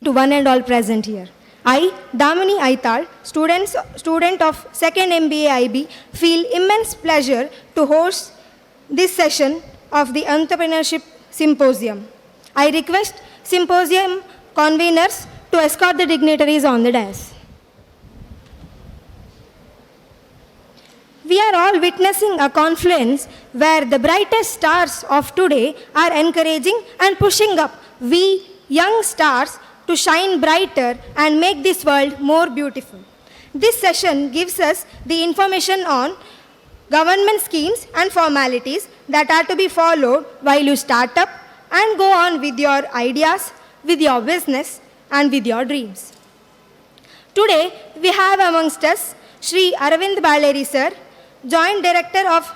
to one and all present here. I, Damini Aital, student of 2nd MBA IB, feel immense pleasure to host this session of the Entrepreneurship Symposium. I request symposium conveners to escort the dignitaries on the dais. We are all witnessing a confluence where the brightest stars of today are encouraging and pushing up we young stars to shine brighter and make this world more beautiful. This session gives us the information on government schemes and formalities that are to be followed while you start up and go on with your ideas, with your business, and with your dreams. Today, we have amongst us Shri Aravind Baleri sir, Joint Director of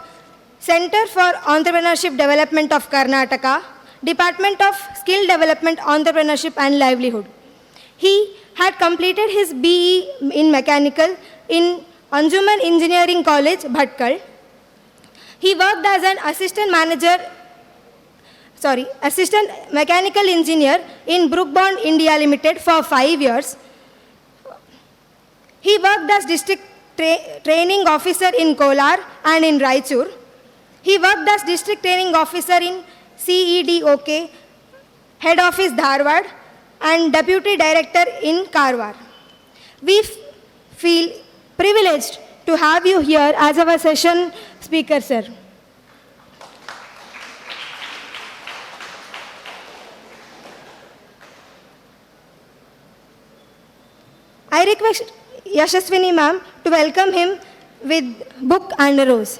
Center for Entrepreneurship Development of Karnataka, Department of Skill Development, Entrepreneurship and Livelihood. He had completed his BE in Mechanical in Anjuman Engineering College, Bhatkal. He worked as an assistant mechanical engineer in Brookbond India Limited for 5 years. He worked as district training officer in Kolar and in Raichur. He worked as district training officer in CEDOK, head office Dharwad, and deputy director in Karwar. We feel privileged to have you here as our session speaker, sir. I request Yashaswini ma'am to welcome him with book and a rose.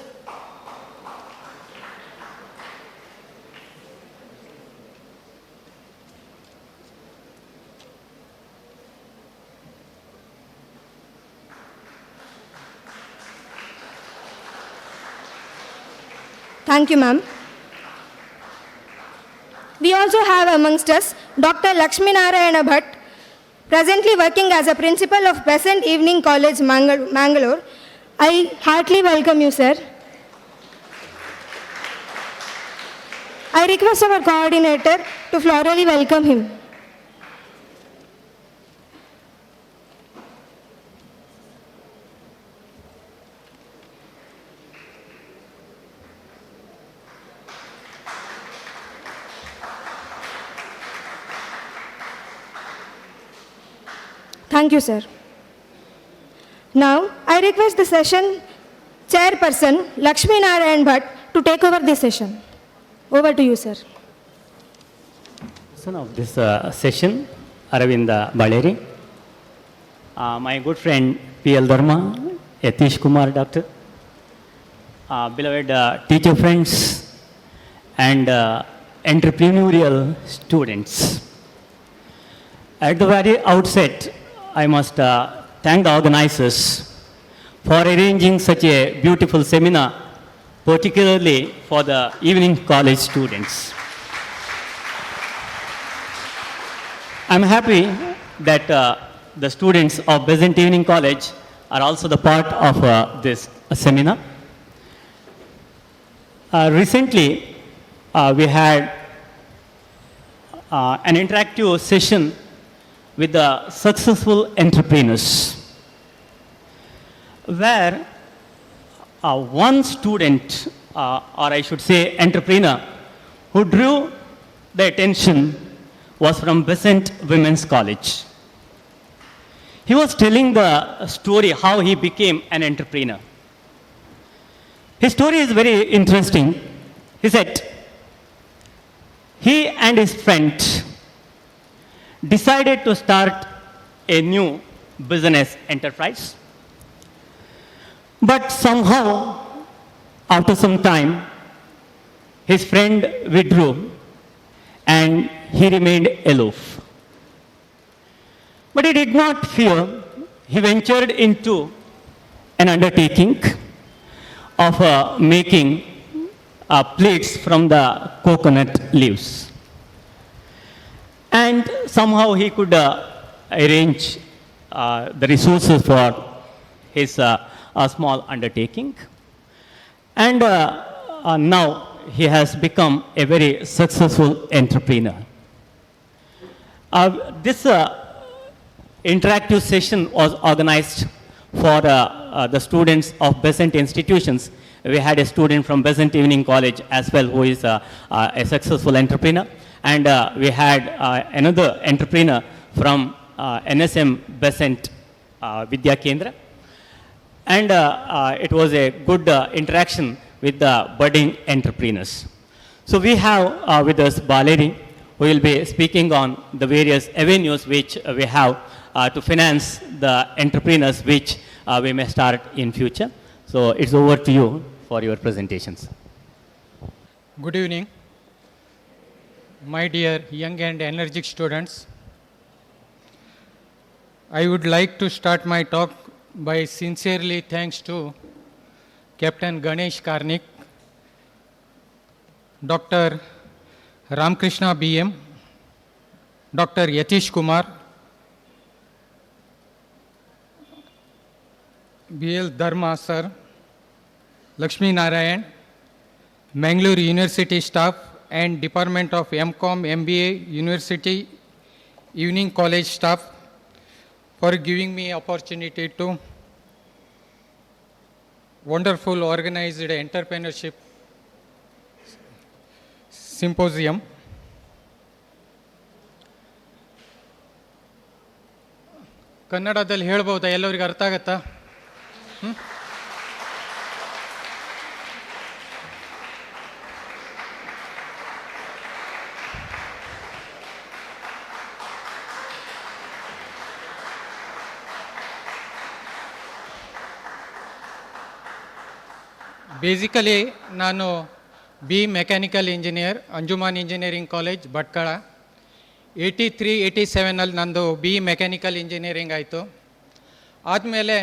Thank you, ma'am. We also have amongst us Dr. Lakshmi Narayana Bhatt, presently working as a principal of Besant Evening College, Mangalore. I heartily welcome you, sir. I request our coordinator to florally welcome him. Thank you, sir. Now, I request the session chairperson, Lakshmi Narayan Bhatt, to take over this session. Over to you, sir. Son of this session, Aravind Baleri, my good friend P.L. Dharma, Yatish Kumar, doctor, beloved teacher friends, and entrepreneurial students. At the very outset, I must thank the organizers for arranging such a beautiful seminar, particularly for the evening college students. I'm happy that the students of Besant Evening College are also the part of this seminar. Recently, we had an interactive session with the successful entrepreneurs, where one student, or I should say entrepreneur, who drew the attention was from Besant Women's College. He was telling the story how he became an entrepreneur. His story is very interesting. He said, he and his friend decided to start a new business enterprise. But somehow, after some time, his friend withdrew and he remained aloof. But he did not fear. He ventured into an undertaking of making plates from the coconut leaves. And somehow he could arrange the resources for his small undertaking. And now he has become a very successful entrepreneur. This interactive session was organized for the students of Besant institutions. We had a student from Besant Evening College as well who is a successful entrepreneur. And we had another entrepreneur from NSM Besant Vidya Kendra. And it was a good interaction with the budding entrepreneurs. So we have with us Baleri, who will be speaking on the various avenues which we have to finance the entrepreneurs which we may start in future. So it's over to you for your presentations. Good evening, my dear young and energetic students. I would like to start my talk by sincerely thanks to Captain Ganesh Karnik, Dr. Ramkrishna BM, Dr. Yatish Kumar, BL Dharma sir, Lakshmi Narayan, Mangalore University staff and Department of MCOM MBA University Evening College staff for giving me opportunity to wonderful organized entrepreneurship symposium. ಕನ್ನಡದಲ್ಲಿ ಹೇಳ್ಬೋದಾ? ಎಲ್ಲರಿಗೂ ಅರ್ಥ ಆಗತ್ತಾ? Basically ನಾನು B mechanical engineer, Anjuman engineering college Bhatkal. 83-87 ನಂದು B mechanical engineering ಆಯಿತು. ಆದಮೇಲೆ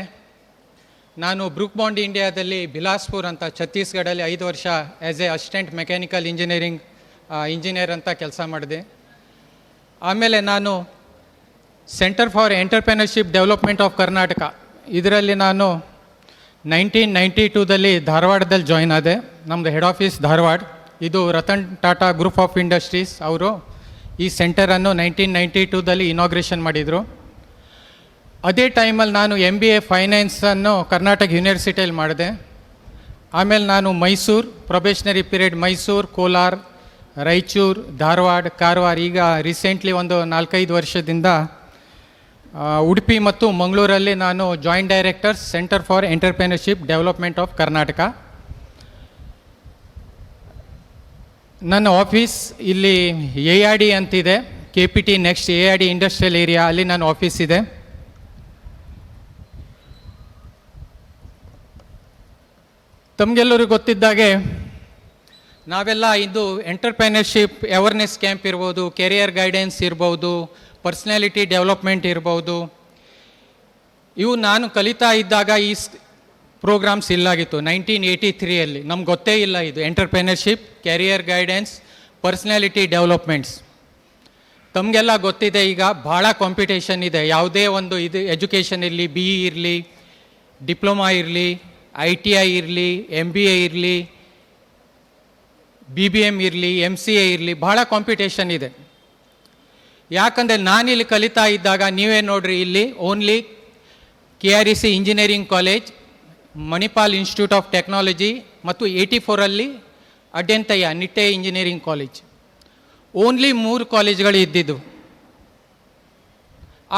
ನಾನು ಬ್ರೂಕ್ ಬಾಂಡ್ ಇಂಡಿಯಾದಲ್ಲಿ ಬಿಲಾಸ್ಪುರ್ ಅಂತ ಛತ್ತೀಸ್ಗಢಲ್ಲಿ 5 ವರ್ಷ as a assistant mechanical engineer ಅಂತ ಕೆಲಸ ಮಾಡಿದೆ. ಆಮೇಲೆ ನಾನು centre for entrepreneurship development of Karnataka ಇದರಲ್ಲಿ ನಾನು 1992ದಲ್ಲಿ ಧಾರವಾಡದಲ್ಲಿ ಜಾಯ್ನ್ ಆದೆ. ನಮ್ಮದು ಹೆಡ್ ಆಫೀಸ್ ಧಾರವಾಡ. ಇದು Ratan Tata group of industries ಅವರು ಈ ಸೆಂಟರನ್ನು 1992ದಲ್ಲಿ ಇನಾಗ್ರೇಷನ್ ಮಾಡಿದರು. ಅದೇ ಟೈಮಲ್ಲಿ ನಾನು MBA ಫೈನಾನ್ಸನ್ನು ಕರ್ನಾಟಕ ಯೂನಿವರ್ಸಿಟಿಯಲ್ಲಿ ಮಾಡಿದೆ. ಆಮೇಲೆ ನಾನು ಮೈಸೂರು ಪ್ರೊಬೇಷನರಿ ಪೀರಿಯಡ್ ಮೈಸೂರು, ಕೋಲಾರ, ರಾಯಚೂರು, ಧಾರವಾಡ, ಕಾರವಾರ, ಈಗ ರೀಸೆಂಟ್ಲಿ ಒಂದು 4-5 ವರ್ಷದಿಂದ ಉಡುಪಿ ಮತ್ತು ಮಂಗಳೂರಲ್ಲಿ ನಾನು joint director centre for entrepreneurship development of Karnataka. ನನ್ನ ಆಫೀಸ್ ಇಲ್ಲಿ AID ಅಂತಿದೆ, KPT next AID industrial area, ಅಲ್ಲಿ ನನ್ನ ಆಫೀಸ್ ಇದೆ. ತಮಗೆಲ್ಲರಿಗೂ ಗೊತ್ತಿದ್ದಾಗೆ ನಾವೆಲ್ಲ ಇದು ಎಂಟರ್ಪ್ರೆನರ್ಶಿಪ್ ಅವೇರ್ನೆಸ್ ಕ್ಯಾಂಪ್ ಇರ್ಬೋದು, ಕೆರಿಯರ್ ಗೈಡೆನ್ಸ್ ಇರ್ಬೋದು, ಪರ್ಸ್ನಾಲಿಟಿ ಡೆವಲಪ್ಮೆಂಟ್ ಇರ್ಬೋದು, ಇವು ನಾನು ಕಲಿತಾ ಇದ್ದಾಗ ಈ ಪ್ರೋಗ್ರಾಮ್ಸ್ ಇಲ್ಲಾಗಿತ್ತು. 1983ಯಲ್ಲಿ ನಮ್ಗೆ ಗೊತ್ತೇ ಇಲ್ಲ ಇದು entrepreneurship, career guidance, personality developments. ತಮಗೆಲ್ಲ ಗೊತ್ತಿದೆ ಈಗ ಭಾಳ ಕಾಂಪಿಟೇಷನ್ ಇದೆ. ಯಾವುದೇ ಒಂದು ಇದು ಎಜುಕೇಷನ್ ಇರಲಿ, BE ಇರಲಿ, ಡಿಪ್ಲೊಮಾ ಇರಲಿ, ITI ಇರಲಿ, MBA ಇರಲಿ, BBM ಇರಲಿ, MCA ಇರಲಿ, ಭಾಳ ಕಾಂಪಿಟೇಷನ್ ಇದೆ. ಯಾಕಂದರೆ ನಾನಿಲ್ಲಿ ಕಲಿತಾ ಇದ್ದಾಗ ನೀವೇ ನೋಡ್ರಿ, ಇಲ್ಲಿ only KREC engineering college, Manipal institute of technology ಮತ್ತು 84ರಲ್ಲಿ ಅಡ್ಯಂತಯ್ಯ ನಿಟ್ಟೆ ಇಂಜಿನಿಯರಿಂಗ್ ಕಾಲೇಜ್, ಓನ್ಲಿ 3 ಕಾಲೇಜ್ಗಳು ಇದ್ದಿದ್ದು.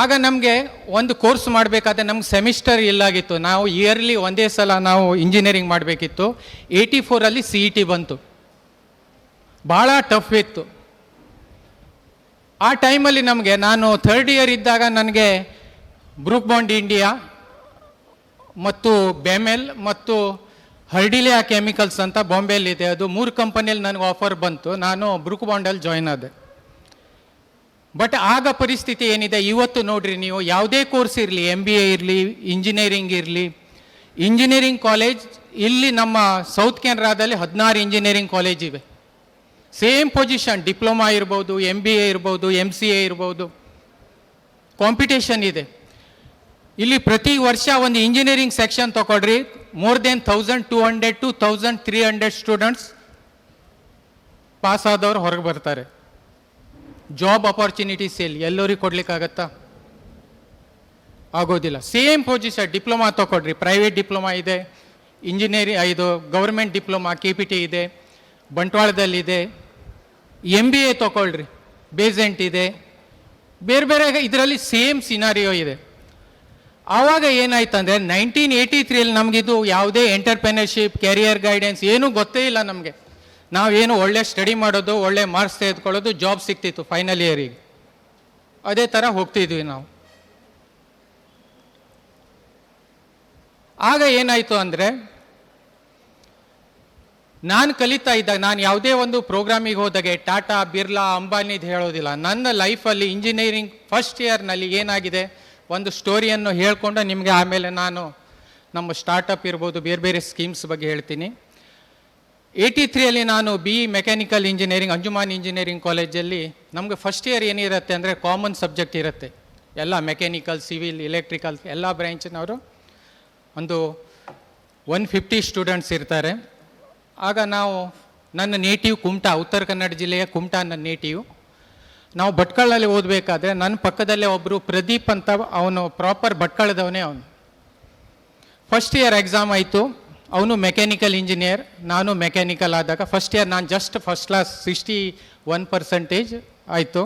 ಆಗ ನಮಗೆ ಒಂದು ಕೋರ್ಸ್ ಮಾಡಬೇಕಾದ್ರೆ ನಮ್ಗೆ ಸೆಮಿಸ್ಟರ್ ಇಲ್ಲಾಗಿತ್ತು. ನಾವು ಇಯರ್ಲಿ ಒಂದೇ ಸಲ ನಾವು ಇಂಜಿನಿಯರಿಂಗ್ ಮಾಡಬೇಕಿತ್ತು. 84ರಲ್ಲಿ CET ಬಂತು, ಭಾಳ ಟಫ್ ಇತ್ತು. ಆ ಟೈಮಲ್ಲಿ ನಮಗೆ, ನಾನು 3rd ಇಯರ್ ಇದ್ದಾಗ ನನಗೆ ಬ್ರೂಕ್ ಬಾಂಡ್ ಇಂಡಿಯಾ ಮತ್ತು ಬೆಮೆಲ್ ಮತ್ತು ಹರ್ಡಿಲಿಯಾ ಕೆಮಿಕಲ್ಸ್ ಅಂತ ಬಾಂಬೆಯಲ್ಲಿದೆ, ಅದು 3 ಕಂಪನಿಯಲ್ಲಿ ನನಗೆ ಆಫರ್ ಬಂತು. ನಾನು ಬ್ರೂಕ್ ಬಾಂಡಲ್ಲಿ ಜಾಯ್ನ್ ಆದೆ. ಬಟ್ ಆಗ ಪರಿಸ್ಥಿತಿ ಏನಿದೆ ಇವತ್ತು ನೋಡ್ರಿ ನೀವು, ಯಾವುದೇ ಕೋರ್ಸ್ ಇರಲಿ, MBA ಇರಲಿ, ಇಂಜಿನಿಯರಿಂಗ್ ಇರಲಿ, ಇಂಜಿನಿಯರಿಂಗ್ ಕಾಲೇಜ್ ಇಲ್ಲಿ ನಮ್ಮ ಸೌತ್ ಕೆನರಾದಲ್ಲಿ 16 ಇಂಜಿನಿಯರಿಂಗ್ ಕಾಲೇಜ್ ಇವೆ. ಸೇಮ್ ಪೊಸಿಷನ್, ಡಿಪ್ಲೊಮಾ ಇರ್ಬೋದು, MBA ಇರ್ಬೋದು, MCA ಇರ್ಬೋದು, ಕಾಂಪಿಟೇಷನ್ ಇದೆ. ಇಲ್ಲಿ ಪ್ರತಿ ವರ್ಷ ಒಂದು ಇಂಜಿನಿಯರಿಂಗ್ ಸೆಕ್ಷನ್ ತಗೊಳ್ರಿ, more than 1200 to 1300 students pass ಆದವ್ರು ಹೊರಗೆ ಬರ್ತಾರೆ. ಜಾಬ್ ಆಪರ್ಚುನಿಟೀಸ್ ಎಲ್ಲರಿಗೂ ಕೊಡ್ಲಿಕ್ಕಾಗತ್ತಾ? ಆಗೋದಿಲ್ಲ. ಸೇಮ್ ಪೊಸಿಷನ್ ಡಿಪ್ಲೊಮಾ ತೊಗೊಳ್ರಿ, ಪ್ರೈವೇಟ್ ಡಿಪ್ಲೊಮಾ ಇದೆ, ಇಂಜಿನಿಯರಿಂಗ್ ಇದು ಗೌರ್ಮೆಂಟ್ ಡಿಪ್ಲೊಮಾ KPT ಇದೆ, ಬಂಟ್ವಾಳದಲ್ಲಿದೆ, MBA ತೊಗೊಳ್ರಿ, ಬೇಸೆಂಟ್ ಇದೆ, ಬೇರೆ ಬೇರೆ ಇದರಲ್ಲಿ ಸೇಮ್ ಸಿನಾರಿಯೋ ಇದೆ. ಆವಾಗ ಏನಾಯ್ತು ಅಂದರೆ 1983 ನಮಗಿದು ಯಾವುದೇ ಎಂಟರ್ಪ್ರೆನರ್ಶಿಪ್, ಕೆರಿಯರ್ ಗೈಡೆನ್ಸ್ ಏನೂ ಗೊತ್ತೇ ಇಲ್ಲ ನಮಗೆ. ನಾವೇನು ಒಳ್ಳೆ ಸ್ಟಡಿ ಮಾಡೋದು, ಒಳ್ಳೆ ಮಾರ್ಕ್ಸ್ ತೆಗೆದುಕೊಳ್ಳೋದು, ಜಾಬ್ ಸಿಗ್ತಿತ್ತು ಫೈನಲ್ ಇಯರಿಗೆ, ಅದೇ ಥರ ಹೋಗ್ತಿದ್ವಿ ನಾವು. ಆಗ ಏನಾಯಿತು ಅಂದರೆ ನಾನು ಕಲಿತಾ ಇದ್ದಾಗ, ನಾನು ಯಾವುದೇ ಒಂದು ಪ್ರೋಗ್ರಾಮಿಗೆ ಹೋದಾಗೆ ಟಾಟಾ, ಬಿರ್ಲಾ, ಅಂಬಾನಿದು ಹೇಳೋದಿಲ್ಲ. ನನ್ನ ಲೈಫಲ್ಲಿ ಇಂಜಿನಿಯರಿಂಗ್ ಫಸ್ಟ್ ಇಯರ್ನಲ್ಲಿ ಏನಾಗಿದೆ ಒಂದು ಸ್ಟೋರಿಯನ್ನು ಹೇಳ್ಕೊಂಡು ನಿಮಗೆ ಆಮೇಲೆ ನಾನು ನಮ್ಮ ಸ್ಟಾರ್ಟಪ್ ಇರ್ಬೋದು, ಬೇರೆ ಬೇರೆ ಸ್ಕೀಮ್ಸ್ ಬಗ್ಗೆ ಹೇಳ್ತೀನಿ. 83 ನಾನು BE mechanical engineering Anjuman engineering ಕಾಲೇಜಲ್ಲಿ ನಮಗೆ ಫಸ್ಟ್ ಇಯರ್ ಏನಿರುತ್ತೆ ಅಂದರೆ ಕಾಮನ್ ಸಬ್ಜೆಕ್ಟ್ ಇರುತ್ತೆ. ಎಲ್ಲ ಮೆಕ್ಯಾನಿಕಲ್, ಸಿವಿಲ್, ಎಲೆಕ್ಟ್ರಿಕಲ್ ಎಲ್ಲ ಬ್ರ್ಯಾಂಚಿನವರು ಒಂದು 150 ಸ್ಟೂಡೆಂಟ್ಸ್ ಇರ್ತಾರೆ. ಆಗ ನಾವು, ನನ್ನ ನೇಟಿವ್ ಕುಮಟಾ, ಉತ್ತರ ಕನ್ನಡ ಜಿಲ್ಲೆಯ ಕುಮಟಾ ನನ್ನ ನೇಟಿವ್. ನಾವು ಭಟ್ಕಳಲ್ಲಿ ಓದಬೇಕಾದ್ರೆ ನನ್ನ ಪಕ್ಕದಲ್ಲೇ ಒಬ್ಬರು ಪ್ರದೀಪ್ ಅಂತ, ಅವನು ಪ್ರಾಪರ್ ಭಟ್ಕಳದವನೇ. ಅವನು ಫಸ್ಟ್ ಇಯರ್ ಎಕ್ಸಾಮ್ ಆಯಿತು. ಅವನು ಮೆಕ್ಯಾನಿಕಲ್ ಇಂಜಿನಿಯರ್, ನಾನು ಮೆಕ್ಯಾನಿಕಲ್ ಆದಾಗ ಫಸ್ಟ್ ಇಯರ್ ನಾನು ಜಸ್ಟ್ ಫಸ್ಟ್ ಕ್ಲಾಸ್ 61% ಆಯಿತು.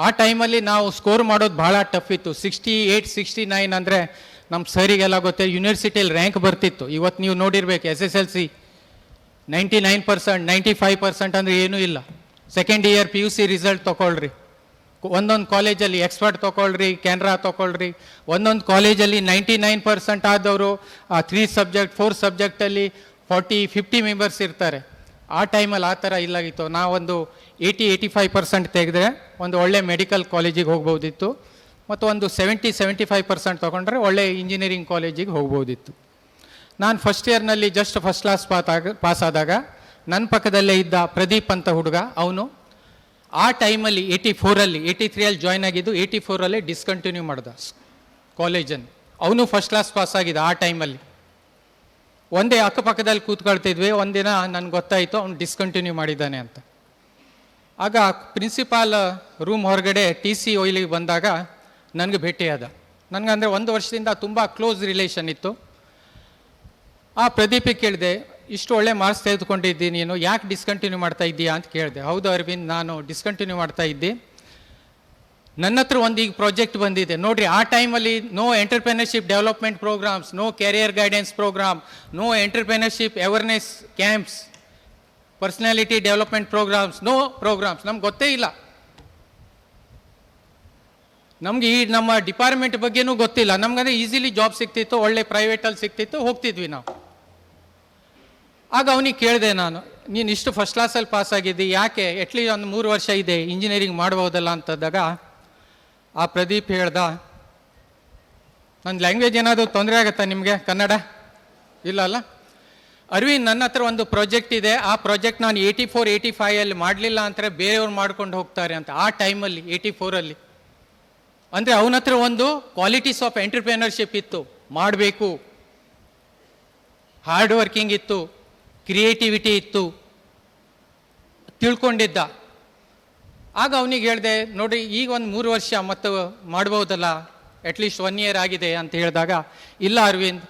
ಆ ಟೈಮಲ್ಲಿ ನಾವು ಸ್ಕೋರ್ ಮಾಡೋದು ಭಾಳ ಟಫ್ ಇತ್ತು. 68, 69 ಅಂದರೆ ನಮ್ಮ ಸರಿಗೆಲ್ಲ ಗೊತ್ತೇ, ಯೂನಿವರ್ಸಿಟಿಯಲ್ಲಿ ರ್ಯಾಂಕ್ ಬರ್ತಿತ್ತು. ಇವತ್ತು ನೀವು ನೋಡಿರ್ಬೇಕು SSLC 99%, 95% ಅಂದರೆ ಏನೂ ಇಲ್ಲ. ಸೆಕೆಂಡ್ ಇಯರ್ PUC ರಿಸಲ್ಟ್ ತೊಗೊಳ್ರಿ, ಒಂದೊಂದು ಕಾಲೇಜಲ್ಲಿ ಎಕ್ಸ್ಪರ್ಟ್ ತೊಗೊಳ್ರಿ, ಕೆನರಾ ತೊಗೊಳ್ರಿ, ಒಂದೊಂದು ಕಾಲೇಜಲ್ಲಿ 99% ಆದವರು 3 ಸಬ್ಜೆಕ್ಟ್ 4 ಸಬ್ಜೆಕ್ಟಲ್ಲಿ 40-50 ಮೆಂಬರ್ಸ್ ಇರ್ತಾರೆ. ಆ ಟೈಮಲ್ಲಿ ಆ ಥರ ಇಲ್ಲಾಗಿತ್ತು. ನಾವೊಂದು 80-85% ತೆಗೆದ್ರೆ ಒಂದು ಒಳ್ಳೆ ಮೆಡಿಕಲ್ ಕಾಲೇಜಿಗೆ ಹೋಗ್ಬೋದಿತ್ತು, ಮತ್ತು ಒಂದು 70-75% ತೊಗೊಂಡ್ರೆ ಒಳ್ಳೆ ಇಂಜಿನಿಯರಿಂಗ್ ಕಾಲೇಜಿಗೆ ಹೋಗ್ಬೋದಿತ್ತು. ನಾನು ಫಸ್ಟ್ ಇಯರ್ನಲ್ಲಿ ಜಸ್ಟ್ ಫಸ್ಟ್ ಕ್ಲಾಸ್ ಪಾಸ್ ಆದಾಗ ನನ್ನ ಪಕ್ಕದಲ್ಲೇ ಇದ್ದ ಪ್ರದೀಪ್ ಅಂತ ಹುಡುಗ, ಅವನು ಆ ಟೈಮಲ್ಲಿ 83 ಜಾಯ್ನ್ ಆಗಿದ್ದು, 84 ಡಿಸ್ಕಂಟಿನ್ಯೂ ಮಾಡ್ದ ಕಾಲೇಜನ್ನು. ಅವನು ಫಸ್ಟ್ ಕ್ಲಾಸ್ ಪಾಸ್ ಆಗಿದ್ದ ಆ ಟೈಮಲ್ಲಿ. ಒಂದೇ ಅಕ್ಕಪಕ್ಕದಲ್ಲಿ ಕೂತ್ಕೊಳ್ತಿದ್ವಿ. ಒಂದಿನ ನನಗೆ ಗೊತ್ತಾಯಿತು ಅವನು ಡಿಸ್ಕಂಟಿನ್ಯೂ ಮಾಡಿದ್ದಾನೆ ಅಂತ. ಆಗ ಪ್ರಿನ್ಸಿಪಾಲ್ ರೂಮ್ ಹೊರಗಡೆ TC ಒಯ್ಲಿಗೆ ಬಂದಾಗ ನನಗೆ ಭೇಟಿಯಾದ. ನನಗಂದರೆ 1 ವರ್ಷದಿಂದ ತುಂಬ ಕ್ಲೋಸ್ ರಿಲೇಷನ್ ಇತ್ತು. ಆ ಪ್ರದೀಪಿಗೆ ಕೇಳಿದೆ, ಇಷ್ಟು ಒಳ್ಳೆ ಮಾರ್ಕ್ಸ್ ತೆಗೆದುಕೊಂಡಿದ್ದೀನಿ, ನೀನು ಯಾಕೆ ಡಿಸ್ಕಂಟಿನ್ಯೂ ಮಾಡ್ತಾ ಇದ್ದೀಯಾ ಅಂತ ಕೇಳಿದೆ. ಹೌದು ಅರವಿಂದ್, ನಾನು ಡಿಸ್ಕಂಟಿನ್ಯೂ ಮಾಡ್ತಾ ಇದ್ದೆ. ನನ್ನ ಹತ್ರ ಒಂದು ಈಗ ಪ್ರಾಜೆಕ್ಟ್ ಬಂದಿದೆ ನೋಡಿರಿ. ಆ ಟೈಮಲ್ಲಿ no entrepreneurship development programs, no career guidance program, no entrepreneurship awareness camps, personality development programs, no programs, ನಮ್ಗೆ ಗೊತ್ತೇ ಇಲ್ಲ. ನಮ್ಗೆ ಈ ನಮ್ಮ ಡಿಪಾರ್ಟ್ಮೆಂಟ್ ಬಗ್ಗೆನೂ ಗೊತ್ತಿಲ್ಲ. ನಮ್ಗಂದ್ರೆ ಈಸಿಲಿ ಜಾಬ್ ಸಿಗ್ತಿತ್ತು, ಒಳ್ಳೆ ಪ್ರೈವೇಟಲ್ಲಿ ಸಿಗ್ತಿತ್ತು, ಹೋಗ್ತಿದ್ವಿ ನಾವು. ಆಗ ಅವನಿಗೆ ಕೇಳಿದೆ ನಾನು, ನೀನು ಇಷ್ಟು ಫಸ್ಟ್ ಕ್ಲಾಸಲ್ಲಿ ಪಾಸ್ ಆಗಿದ್ದಿ, ಯಾಕೆ ಅಟ್ಲೀಸ್ಟ್ ಒಂದು 3 ವರ್ಷ ಇದೆ ಇಂಜಿನಿಯರಿಂಗ್ ಮಾಡ್ಬೋದಲ್ಲ ಅಂತಂದಾಗ ಆ ಪ್ರದೀಪ್ ಹೇಳ್ದ, ನನ್ನ ಲ್ಯಾಂಗ್ವೇಜ್ ಏನಾದರೂ ತೊಂದರೆ ಆಗುತ್ತಾ ನಿಮಗೆ? ಕನ್ನಡ ಇಲ್ಲ ಅಲ್ಲ? ಅರವಿಂದ್, ನನ್ನ ಹತ್ರ ಒಂದು ಪ್ರಾಜೆಕ್ಟ್ ಇದೆ, ಆ ಪ್ರಾಜೆಕ್ಟ್ ನಾನು 84-85 ಮಾಡಲಿಲ್ಲ ಅಂತಾರೆ ಬೇರೆಯವ್ರು ಮಾಡ್ಕೊಂಡು ಹೋಗ್ತಾರೆ ಅಂತ. ಆ ಟೈಮಲ್ಲಿ 84 ಅಂದರೆ ಅವನ ಹತ್ರ ಒಂದು ಕ್ವಾಲಿಟೀಸ್ ಆಫ್ ಎಂಟರ್ಪ್ರೆನರ್ಶಿಪ್ ಇತ್ತು, ಮಾಡಬೇಕು, ಹಾರ್ಡ್ ವರ್ಕಿಂಗ್ ಇತ್ತು, ಕ್ರಿಯೇಟಿವಿಟಿ ಇತ್ತು, ತಿಳ್ಕೊಂಡಿದ್ದ. ಆಗ ಅವನಿಗೆ ಹೇಳಿದೆ, ನೋಡಿ ಈಗ ಒಂದು 3 ವರ್ಷ ಮತ್ತು ಮಾಡ್ಬೋದಲ್ಲ, ಅಟ್ಲೀಸ್ಟ್ 1 ಇಯರ್ ಆಗಿದೆ ಅಂತ ಹೇಳಿದಾಗ, ಇಲ್ಲ ಅರವಿಂದ್,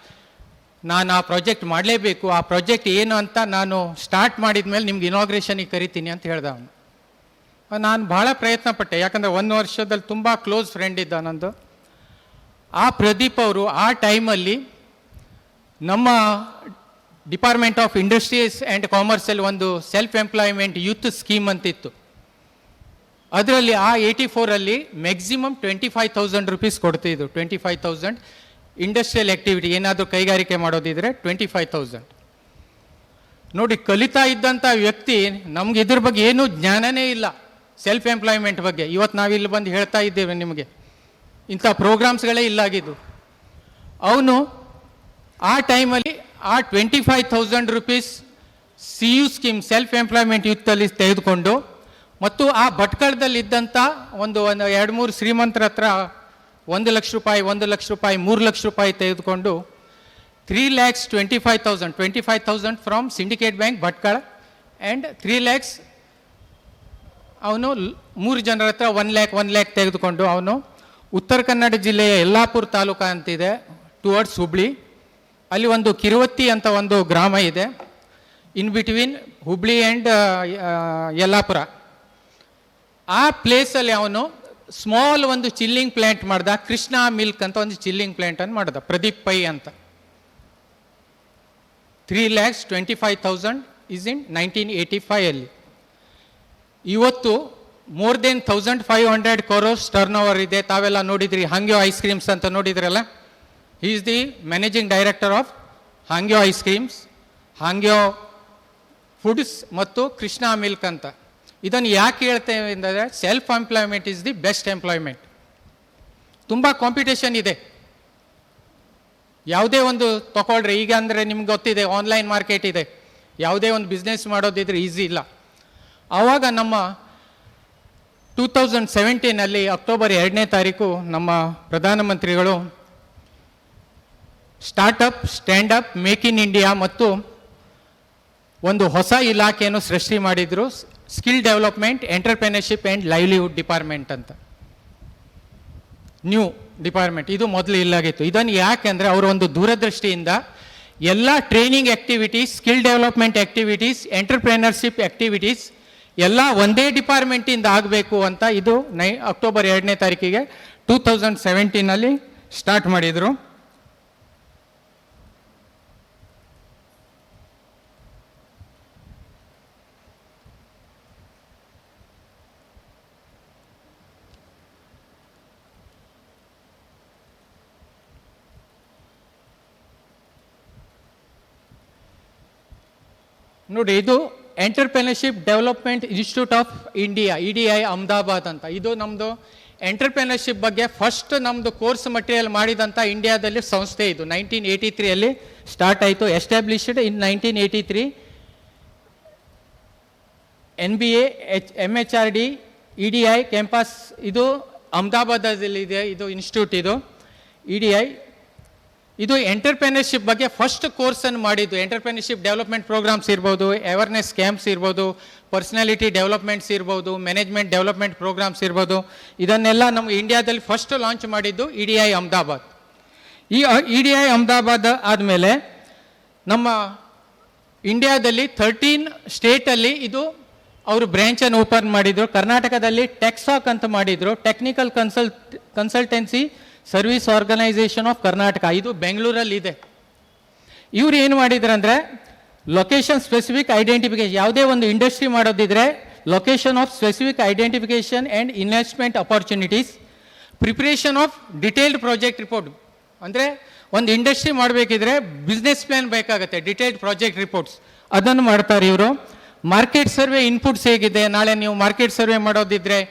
ನಾನು ಆ ಪ್ರಾಜೆಕ್ಟ್ ಮಾಡಲೇಬೇಕು, ಆ ಪ್ರಾಜೆಕ್ಟ್ ಏನು ಅಂತ ನಾನು ಸ್ಟಾರ್ಟ್ ಮಾಡಿದ ಮೇಲೆ ನಿಮ್ಗೆ ಇನಾಗ್ರೇಷನಿಗೆ ಕರಿತೀನಿ ಅಂತ ಹೇಳ್ದ ಅವನು. ನಾನು ಭಾಳ ಪ್ರಯತ್ನ ಪಟ್ಟೆ, ಯಾಕಂದರೆ 1 ವರ್ಷದಲ್ಲಿ ತುಂಬ ಕ್ಲೋಸ್ ಫ್ರೆಂಡ್ ಇದ್ದ ನಂದು. ಆ ಪ್ರದೀಪ್ ಅವರು ಆ ಟೈಮಲ್ಲಿ ನಮ್ಮ ಡಿಪಾರ್ಟ್ಮೆಂಟ್ ಆಫ್ ಇಂಡಸ್ಟ್ರೀಸ್ ಆ್ಯಂಡ್ ಕಾಮರ್ಸಲ್ಲಿ ಒಂದು ಸೆಲ್ಫ್ ಎಂಪ್ಲಾಯ್ಮೆಂಟ್ ಯೂತ್ ಸ್ಕೀಮ್ ಅಂತಿತ್ತು. ಅದರಲ್ಲಿ ಆ 84 ಮ್ಯಾಕ್ಸಿಮಮ್ 25,000 ರೂಪೀಸ್ ಕೊಡ್ತಿದ್ರು. 25,000 ಇಂಡಸ್ಟ್ರಿಯಲ್ ಆ್ಯಕ್ಟಿವಿಟಿ, ಏನಾದರೂ ಕೈಗಾರಿಕೆ ಮಾಡೋದಿದ್ರೆ 25,000. ನೋಡಿ, ಕಲಿತಾ ಇದ್ದಂಥ ವ್ಯಕ್ತಿ, ನಮ್ಗೆ ಇದ್ರ ಬಗ್ಗೆ ಏನೂ ಜ್ಞಾನನೇ ಇಲ್ಲ, ಸೆಲ್ಫ್ ಎಂಪ್ಲಾಯ್ಮೆಂಟ್ ಬಗ್ಗೆ. ಇವತ್ತು ನಾವಿಲ್ಲಿ ಬಂದು ಹೇಳ್ತಾ ಇದ್ದೇವೆ ನಿಮಗೆ, ಇಂಥ ಪ್ರೋಗ್ರಾಮ್ಸ್ಗಳೇ ಇಲ್ಲಾಗಿದ್ದು. ಅವನು ಆ ಟೈಮಲ್ಲಿ ಆ 25,000 rupees CU scheme, self employment ಯೂತ್ತಲ್ಲಿ ತೆಗೆದುಕೊಂಡು, ಮತ್ತು ಆ ಭಟ್ಕಳದಲ್ಲಿದ್ದಂಥ ಒಂದು 2-3 ಶ್ರೀಮಂತರ ಹತ್ರ 1 ಲಕ್ಷ ರೂಪಾಯಿ, 1 ಲಕ್ಷ ರೂಪಾಯಿ, 3 ಲಕ್ಷ ರೂಪಾಯಿ ತೆಗೆದುಕೊಂಡು 3,25,000 from syndicate bank Bhatkal and 3 lakhs ಅವನು 3 ಜನರ ಹತ್ರ 1 lakh ತೆಗೆದುಕೊಂಡು ಅವನು ಉತ್ತರ ಕನ್ನಡ ಜಿಲ್ಲೆಯ ಯಲ್ಲಾಪುರ ತಾಲೂಕು ಅಂತಿದೆ, ಟುವರ್ಡ್ಸ್ ಹುಬ್ಳಿ. ಅಲ್ಲಿ ಒಂದು ಕಿರುವತ್ತಿ ಅಂತ ಒಂದು ಗ್ರಾಮ ಇದೆ, in between Hubli and Yellapur. ಆ ಪ್ಲೇಸಲ್ಲಿ ಅವನು ಸ್ಮಾಲ್ ಒಂದು ಚಿಲ್ಲಿಂಗ್ ಪ್ಲ್ಯಾಂಟ್ ಮಾಡ್ದ, ಕೃಷ್ಣ ಮಿಲ್ಕ್ ಅಂತ ಒಂದು ಚಿಲ್ಲಿಂಗ್ ಪ್ಲ್ಯಾಂಟನ್ನು ಮಾಡ್ದ, ಪ್ರದೀಪ್ ಪೈ ಅಂತ. 3,25,000 ಇಸ್ ಇನ್ 1985 ಅಲ್ಲಿ. ಇವತ್ತು more than 1,500 crores turnover ಇದೆ. ತಾವೆಲ್ಲ ನೋಡಿದ್ರಿ ಹಾಂಗ್ಯೋ ಐಸ್ ಕ್ರೀಮ್ಸ್ ಅಂತ ನೋಡಿದ್ರಲ್ಲ. He is the managing director of Hangyo ice creams, Hangyo foods ಮತ್ತು ಕೃಷ್ಣ ಮಿಲ್ಕ್ ಅಂತ. ಇದನ್ನು ಯಾಕೆ ಹೇಳ್ತೇವೆ ಅಂದರೆ self employment is the best employment. ತುಂಬ ಕಾಂಪಿಟೇಷನ್ ಇದೆ. ಯಾವುದೇ ಒಂದು ತಗೊಳ್ರಿ, ಈಗ ಅಂದರೆ ನಿಮ್ಗೆ ಗೊತ್ತಿದೆ ಆನ್ಲೈನ್ ಮಾರ್ಕೆಟ್ ಇದೆ. ಯಾವುದೇ ಒಂದು ಬಿಸ್ನೆಸ್ ಮಾಡೋದಿದ್ರೆ ಈಸಿ ಇಲ್ಲ. ಆವಾಗ ನಮ್ಮ 2017 ಅಕ್ಟೋಬರ್ 2ನೇ ತಾರೀಕು ನಮ್ಮ ಪ್ರಧಾನಮಂತ್ರಿಗಳು startup, standup, make in India ಮತ್ತು ಒಂದು ಹೊಸ ಇಲಾಖೆಯನ್ನು ಸೃಷ್ಟಿ ಮಾಡಿದರು, skill development, entrepreneurship and livelihood department ಅಂತ. ನ್ಯೂ ಡಿಪಾರ್ಟ್ಮೆಂಟ್, ಇದು ಮೊದಲು ಇಲ್ಲಾಗಿತ್ತು. ಇದನ್ನು ಯಾಕೆಂದರೆ ಅವರು ಒಂದು ದೂರದೃಷ್ಟಿಯಿಂದ ಎಲ್ಲ training activities, skill development activities, entrepreneurship activities ಎಲ್ಲ ಒಂದೇ ಡಿಪಾರ್ಟ್ಮೆಂಟಿಂದ ಆಗಬೇಕು ಅಂತ ಇದು ಅಕ್ಟೋಬರ್ 2ನೇ ತಾರೀಕಿಗೆ 2017 ಸ್ಟಾರ್ಟ್ ಮಾಡಿದರು. ನೋಡಿ, ಇದು entrepreneurship development institute of India, EDI Ahmedabad ಅಂತ. ಇದು ನಮ್ಮದು ಎಂಟರ್ಪ್ರೆನರ್ಶಿಪ್ ಬಗ್ಗೆ ಫಸ್ಟ್ ನಮ್ಮದು ಕೋರ್ಸ್ ಮಟೀರಿಯಲ್ ಮಾಡಿದಂಥ ಇಂಡಿಯಾದಲ್ಲಿ ಸಂಸ್ಥೆ. ಇದು 1983 ಸ್ಟಾರ್ಟ್ ಆಯಿತು, established in 1983. NBA, MHRD, EDI campus ಇದು ಅಹಮದಾಬಾದಲ್ಲಿದೆ. ಇದು ಇನ್ಸ್ಟಿಟ್ಯೂಟ್, ಇದು EDI. ಇದು ಎಂಟರ್ಪ್ರೆನರ್ಶಿಪ್ ಬಗ್ಗೆ ಫಸ್ಟ್ ಕೋರ್ಸನ್ನು ಮಾಡಿದ್ದು. ಎಂಟರ್ಪ್ರೆನರ್ಶಿಪ್ ಡೆವಲಪ್ಮೆಂಟ್ ಪ್ರೋಗ್ರಾಮ್ಸ್ ಇರ್ಬೋದು, ಅವೇರ್ನೆಸ್ ಕ್ಯಾಂಪ್ಸ್ ಇರ್ಬೋದು, ಪರ್ಸನಾಲಿಟಿ ಡೆವಲಪ್ಮೆಂಟ್ಸ್ ಇರ್ಬೋದು, ಮ್ಯಾನೇಜ್ಮೆಂಟ್ ಡೆವಲಪ್ಮೆಂಟ್ ಪ್ರೋಗ್ರಾಮ್ಸ್ ಇರ್ಬೋದು. ಇದನ್ನೆಲ್ಲ ನಮ್ಮ ಇಂಡಿಯಾದಲ್ಲಿ ಫಸ್ಟ್ ಲಾಂಚ್ ಮಾಡಿದ್ದು EDI ಅಹಮದಾಬಾದ್. ಈ EDI ಅಹಮದಾಬಾದ್ ಆದಮೇಲೆ ನಮ್ಮ ಇಂಡಿಯಾದಲ್ಲಿ 13 ಸ್ಟೇಟಲ್ಲಿ ಇದು ಅವರು ಬ್ರ್ಯಾಂಚನ್ನು ಓಪನ್ ಮಾಡಿದರು. ಕರ್ನಾಟಕದಲ್ಲಿ ಟೆಕ್ಸಾಕ್ ಅಂತ ಮಾಡಿದರು, technical consultancy service organisation of Karnataka. ಇದು ಬೆಂಗಳೂರಲ್ಲಿ ಇದೆ. ಇವ್ರು ಏನು ಮಾಡಿದ್ರು ಅಂದರೆ ಲೊಕೇಶನ್ ಸ್ಪೆಸಿಫಿಕ್ ಐಡೆಂಟಿಫಿಕೇಶನ್, ಯಾವುದೇ ಒಂದು ಇಂಡಸ್ಟ್ರಿ ಮಾಡೋದಿದ್ರೆ location of specific identification and investment opportunities, preparation of detailed project report. ಅಂದರೆ ಒಂದು ಇಂಡಸ್ಟ್ರಿ ಮಾಡಬೇಕಿದ್ರೆ ಬಿಸ್ನೆಸ್ ಪ್ಲ್ಯಾನ್ ಬೇಕಾಗುತ್ತೆ, ಡಿಟೇಲ್ಡ್ ಪ್ರಾಜೆಕ್ಟ್ ರಿಪೋರ್ಟ್ಸ್, ಅದನ್ನು ಮಾಡ್ತಾರೆ ಇವರು. ಮಾರ್ಕೆಟ್ ಸರ್ವೆ ಇನ್ಪುಟ್ಸ್ ಹೇಗಿದೆ, ನಾಳೆ ನೀವು ಮಾರ್ಕೆಟ್ ಸರ್ವೆ ಮಾಡೋದಿದ್ರೆ,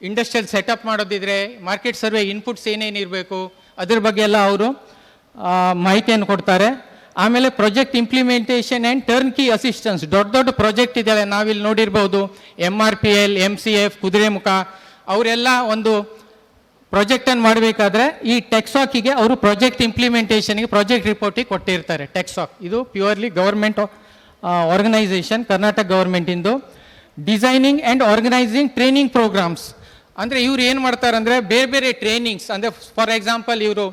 ಇಂಡಸ್ಟ್ರಿಯಲ್ ಸೆಟಪ್ ಮಾಡೋದಿದ್ರೆ ಮಾರ್ಕೆಟ್ ಸರ್ವೆ ಇನ್ಪುಟ್ಸ್ ಏನೇನು ಇರಬೇಕು ಅದ್ರ ಬಗ್ಗೆ ಎಲ್ಲ ಅವರು ಮಾಹಿತಿಯನ್ನು ಕೊಡ್ತಾರೆ. ಆಮೇಲೆ project implementation and turnkey assistance, ದೊಡ್ಡ ದೊಡ್ಡ ಪ್ರಾಜೆಕ್ಟ್ ಇದೆಯಲ್ಲ ನಾವಿಲ್ಲಿ ನೋಡಿರ್ಬೋದು, MRPL, MCF, ಕುದುರೆಮುಖ, ಅವರೆಲ್ಲ ಒಂದು ಪ್ರಾಜೆಕ್ಟನ್ನು ಮಾಡಬೇಕಾದ್ರೆ ಈ ಟೆಕ್ಸಾಕಿಗೆ ಅವರು ಪ್ರಾಜೆಕ್ಟ್ ಇಂಪ್ಲಿಮೆಂಟೇಷನ್ಗೆ ಪ್ರಾಜೆಕ್ಟ್ ರಿಪೋರ್ಟಿಗೆ ಕೊಟ್ಟಿರ್ತಾರೆ. ಟೆಕ್ಸಾಕ್ ಇದು ಪ್ಯೂರ್ಲಿ ಗೌರ್ಮೆಂಟ್ ಆರ್ಗನೈಸೇಷನ್, ಕರ್ನಾಟಕ ಗೌರ್ಮೆಂಟಿಂದು. Designing and organising training programs, ಅಂದರೆ ಇವ್ರು ಏನು ಮಾಡ್ತಾರೆ ಅಂದರೆ ಬೇರೆ ಬೇರೆ ಟ್ರೈನಿಂಗ್ಸ್, ಅಂದರೆ ಫಾರ್ ಎಕ್ಸಾಂಪಲ್ ಇವರು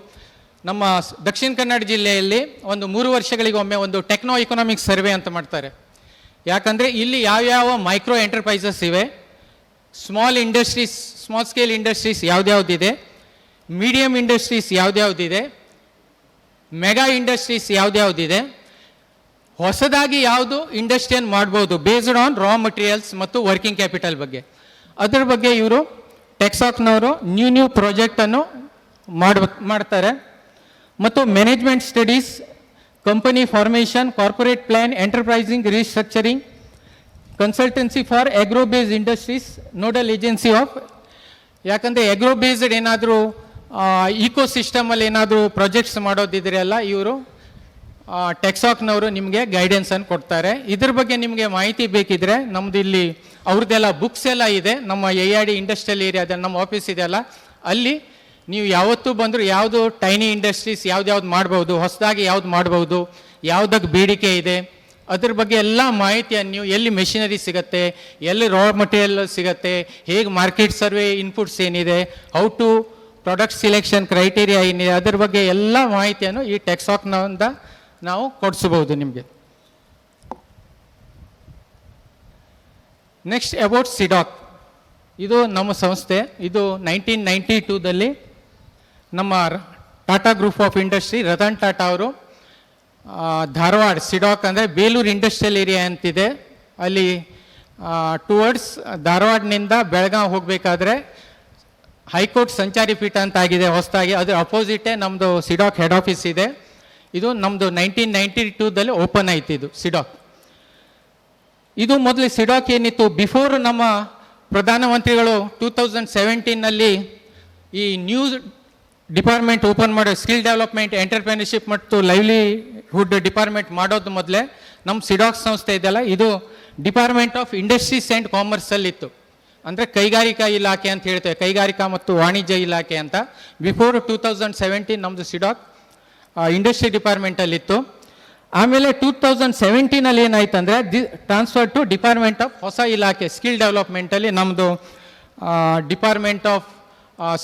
ನಮ್ಮ ದಕ್ಷಿಣ ಕನ್ನಡ ಜಿಲ್ಲೆಯಲ್ಲಿ ಒಂದು 3 ವರ್ಷಗಳಿಗೊಮ್ಮೆ ಒಂದು ಟೆಕ್ನೋ ಇಕನಾಮಿಕ್ಸ್ ಸರ್ವೆ ಅಂತ ಮಾಡ್ತಾರೆ. ಯಾಕಂದರೆ ಇಲ್ಲಿ ಯಾವ್ಯಾವ ಮೈಕ್ರೋ ಎಂಟರ್ಪ್ರೈಸಸ್ ಇವೆ, small industries, small scale industries ಯಾವ್ದ್ಯಾವ್ದಿದೆ, ಮೀಡಿಯಮ್ ಇಂಡಸ್ಟ್ರೀಸ್ ಯಾವ್ದ್ಯಾವ್ದಿದೆ, ಮೆಗಾ ಇಂಡಸ್ಟ್ರೀಸ್ ಯಾವ್ದ್ಯಾವ್ದಿದೆ, ಹೊಸದಾಗಿ ಯಾವುದು ಇಂಡಸ್ಟ್ರಿಯನ್ನು ಮಾಡ್ಬೋದು ಬೇಸ್ಡ್ ಆನ್ ರಾ ಮಟೀರಿಯಲ್ಸ್ ಮತ್ತು ವರ್ಕಿಂಗ್ ಕ್ಯಾಪಿಟಲ್ ಬಗ್ಗೆ. ಅದ್ರ ಬಗ್ಗೆ ಇವರು ಟೆಕ್ಸಾಕ್ನವರು ನ್ಯೂ ಪ್ರಾಜೆಕ್ಟನ್ನು ಮಾಡ್ತಾರೆ. ಮತ್ತು management studies, company formation, corporate plan, enterprising restructuring, consultancy for agro based industries, nodal agency of. ಯಾಕಂದರೆ ಅಗ್ರೋ ಬೇಸ್ಡ್ ಏನಾದರೂ ಈಕೋ ಸಿಸ್ಟಮಲ್ಲಿ ಏನಾದರೂ ಪ್ರಾಜೆಕ್ಟ್ಸ್ ಮಾಡೋದಿದ್ರೆ ಎಲ್ಲ ಇವರು ಟೆಕ್ಸಾಕ್ನವರು ನಿಮಗೆ ಗೈಡೆನ್ಸನ್ನು ಕೊಡ್ತಾರೆ. ಇದ್ರ ಬಗ್ಗೆ ನಿಮಗೆ ಮಾಹಿತಿ ಬೇಕಿದ್ರೆ ನಮ್ಮದು ಇಲ್ಲಿ ಅವ್ರದ್ದೆಲ್ಲ ಬುಕ್ಸ್ ಎಲ್ಲ ಇದೆ. ನಮ್ಮ AID ಇಂಡಸ್ಟ್ರಿಯಲ್ ಏರಿಯಾದಲ್ಲಿ ನಮ್ಮ ಆಫೀಸ್ ಇದೆಯಲ್ಲ, ಅಲ್ಲಿ ನೀವು ಯಾವತ್ತೂ ಬಂದರೂ ಯಾವುದು ಟೈನಿ ಇಂಡಸ್ಟ್ರೀಸ್ ಯಾವ್ದು ಮಾಡ್ಬೋದು, ಹೊಸದಾಗಿ ಯಾವ್ದು ಮಾಡ್ಬೋದು, ಯಾವುದಕ್ಕೆ ಬೇಡಿಕೆ ಇದೆ, ಅದ್ರ ಬಗ್ಗೆ ಎಲ್ಲ ಮಾಹಿತಿಯನ್ನು ನೀವು ಎಲ್ಲಿ ಮೆಷಿನರಿ ಸಿಗುತ್ತೆ, ಎಲ್ಲಿ ರಾ ಮಟೀರಿಯಲ್ ಸಿಗುತ್ತೆ, ಹೇಗೆ ಮಾರ್ಕೆಟ್ ಸರ್ವೆ ಇನ್ಪುಟ್ಸ್ ಏನಿದೆ, how to product selection criteria ಏನಿದೆ ಅದ್ರ ಬಗ್ಗೆ ಎಲ್ಲ ಮಾಹಿತಿಯನ್ನು ಈ ಟೆಕ್ಸಾಕ್ನಿಂದ ನಾವು ಕೊಡಿಸಬಹುದು ನಿಮಗೆ. ನೆಕ್ಸ್ಟ್ ಅಬೌಟ್ ಸಿಡಾಕ್, ಇದು ನಮ್ಮ ಸಂಸ್ಥೆ. ಇದು 1992ದಲ್ಲಿ ನಮ್ಮ Tata group of industry Ratan Tata ಅವರು ಧಾರವಾಡ ಸಿಡಾಕ್ ಅಂದರೆ ಬೇಲೂರು ಇಂಡಸ್ಟ್ರಿಯಲ್ ಏರಿಯಾ ಅಂತಿದೆ, ಅಲ್ಲಿ ಟುವರ್ಡ್ಸ್ ಧಾರವಾಡನಿಂದ ಬೆಳಗಾವಿ ಹೋಗಬೇಕಾದ್ರೆ ಹೈಕೋರ್ಟ್ ಸಂಚಾರಿ ಪೀಠ ಅಂತ ಆಗಿದೆ ಹೊಸದಾಗಿ, ಅದರ ಅಪೋಸಿಟೇ ನಮ್ಮದು ಸಿಡಾಕ್ ಹೆಡ್ ಆಫೀಸ್ ಇದೆ. ಇದು ನಮ್ಮದು 1992ದಲ್ಲಿ ಓಪನ್ ಆಯ್ತು ಇದು ಸಿಡಾಕ್. ಇದು ಮೊದಲು ಸಿಡಾಕ್ ಏನಿತ್ತು, ಬಿಫೋರ್ ನಮ್ಮ ಪ್ರಧಾನಮಂತ್ರಿಗಳು 2017ನಲ್ಲಿ ಈ ನ್ಯೂ ಡಿಪಾರ್ಟ್ಮೆಂಟ್ ಓಪನ್ ಮಾಡೋ ಸ್ಕಿಲ್ ಡೆವಲಪ್ಮೆಂಟ್, ಎಂಟರ್ಪ್ರಿನರ್ಶಿಪ್ ಮತ್ತು ಲೈವ್ಲಿಹುಡ್ ಡಿಪಾರ್ಟ್ಮೆಂಟ್ ಮಾಡೋದು ಮೊದಲೇ ನಮ್ಮ ಸಿಡಾಕ್ ಸಂಸ್ಥೆ ಇದೆಯಲ್ಲ, ಇದು ಡಿಪಾರ್ಟ್ಮೆಂಟ್ ಆಫ್ ಇಂಡಸ್ಟ್ರೀಸ್ ಆ್ಯಂಡ್ ಕಾಮರ್ಸಲ್ಲಿತ್ತು. ಅಂದರೆ ಕೈಗಾರಿಕಾ ಇಲಾಖೆ ಅಂತ ಹೇಳ್ತೇವೆ, ಕೈಗಾರಿಕಾ ಮತ್ತು ವಾಣಿಜ್ಯ ಇಲಾಖೆ ಅಂತ. ಬಿಫೋರ್ 2017 ನಮ್ಮದು ಸಿಡಾಕ್ ಇಂಡಸ್ಟ್ರಿ ಡಿಪಾರ್ಟ್ಮೆಂಟಲ್ಲಿತ್ತು. ಆಮೇಲೆ 2017ನಲ್ಲಿ ಏನಾಯ್ತು ಅಂದರೆ ಟ್ರಾನ್ಸ್ಫರ್ ಟು ಡಿಪಾರ್ಟ್ಮೆಂಟ್ ಆಫ್ ಹೊಸ ಇಲಾಖೆ ಸ್ಕಿಲ್ ಡೆವಲಪ್ಮೆಂಟಲ್ಲಿ ನಮ್ಮದು department of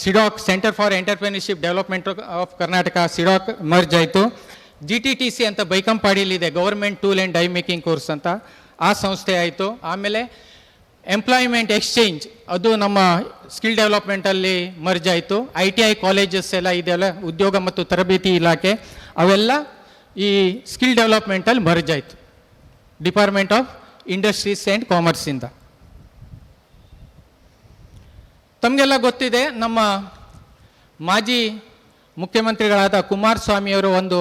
CEDOK centre for entrepreneurship development of Karnataka CEDOK merge ಆಯಿತು. GTTC ಅಂತ ಬೈಕಂಪಾಡಿಲಿದೆ, government tool and die making course ಅಂತ, ಆ ಸಂಸ್ಥೆ ಆಯಿತು. ಆಮೇಲೆ ಎಂಪ್ಲಾಯ್ಮೆಂಟ್ ಎಕ್ಸ್ಚೇಂಜ್ ಅದು ನಮ್ಮ ಸ್ಕಿಲ್ ಡೆವಲಪ್ಮೆಂಟಲ್ಲಿ ಮರ್ಜ್ ಆಯಿತು. ITI ಕಾಲೇಜಸ್ ಎಲ್ಲ ಇದೆಲ್ಲ, ಉದ್ಯೋಗ ಮತ್ತು ತರಬೇತಿ ಇಲಾಖೆ, ಅವೆಲ್ಲ ಈ ಸ್ಕಿಲ್ ಡೆವಲಪ್ಮೆಂಟಲ್ಲಿ ಮರ್ಜ್ ಆಯಿತು ಡಿಪಾರ್ಟ್ಮೆಂಟ್ ಆಫ್ ಇಂಡಸ್ಟ್ರೀಸ್ ಆ್ಯಂಡ್ ಕಾಮರ್ಸಿಂದ. ತಮಗೆಲ್ಲ ಗೊತ್ತಿದೆ, ನಮ್ಮ ಮಾಜಿ ಮುಖ್ಯಮಂತ್ರಿಗಳಾದ ಕುಮಾರಸ್ವಾಮಿಯವರು ಒಂದು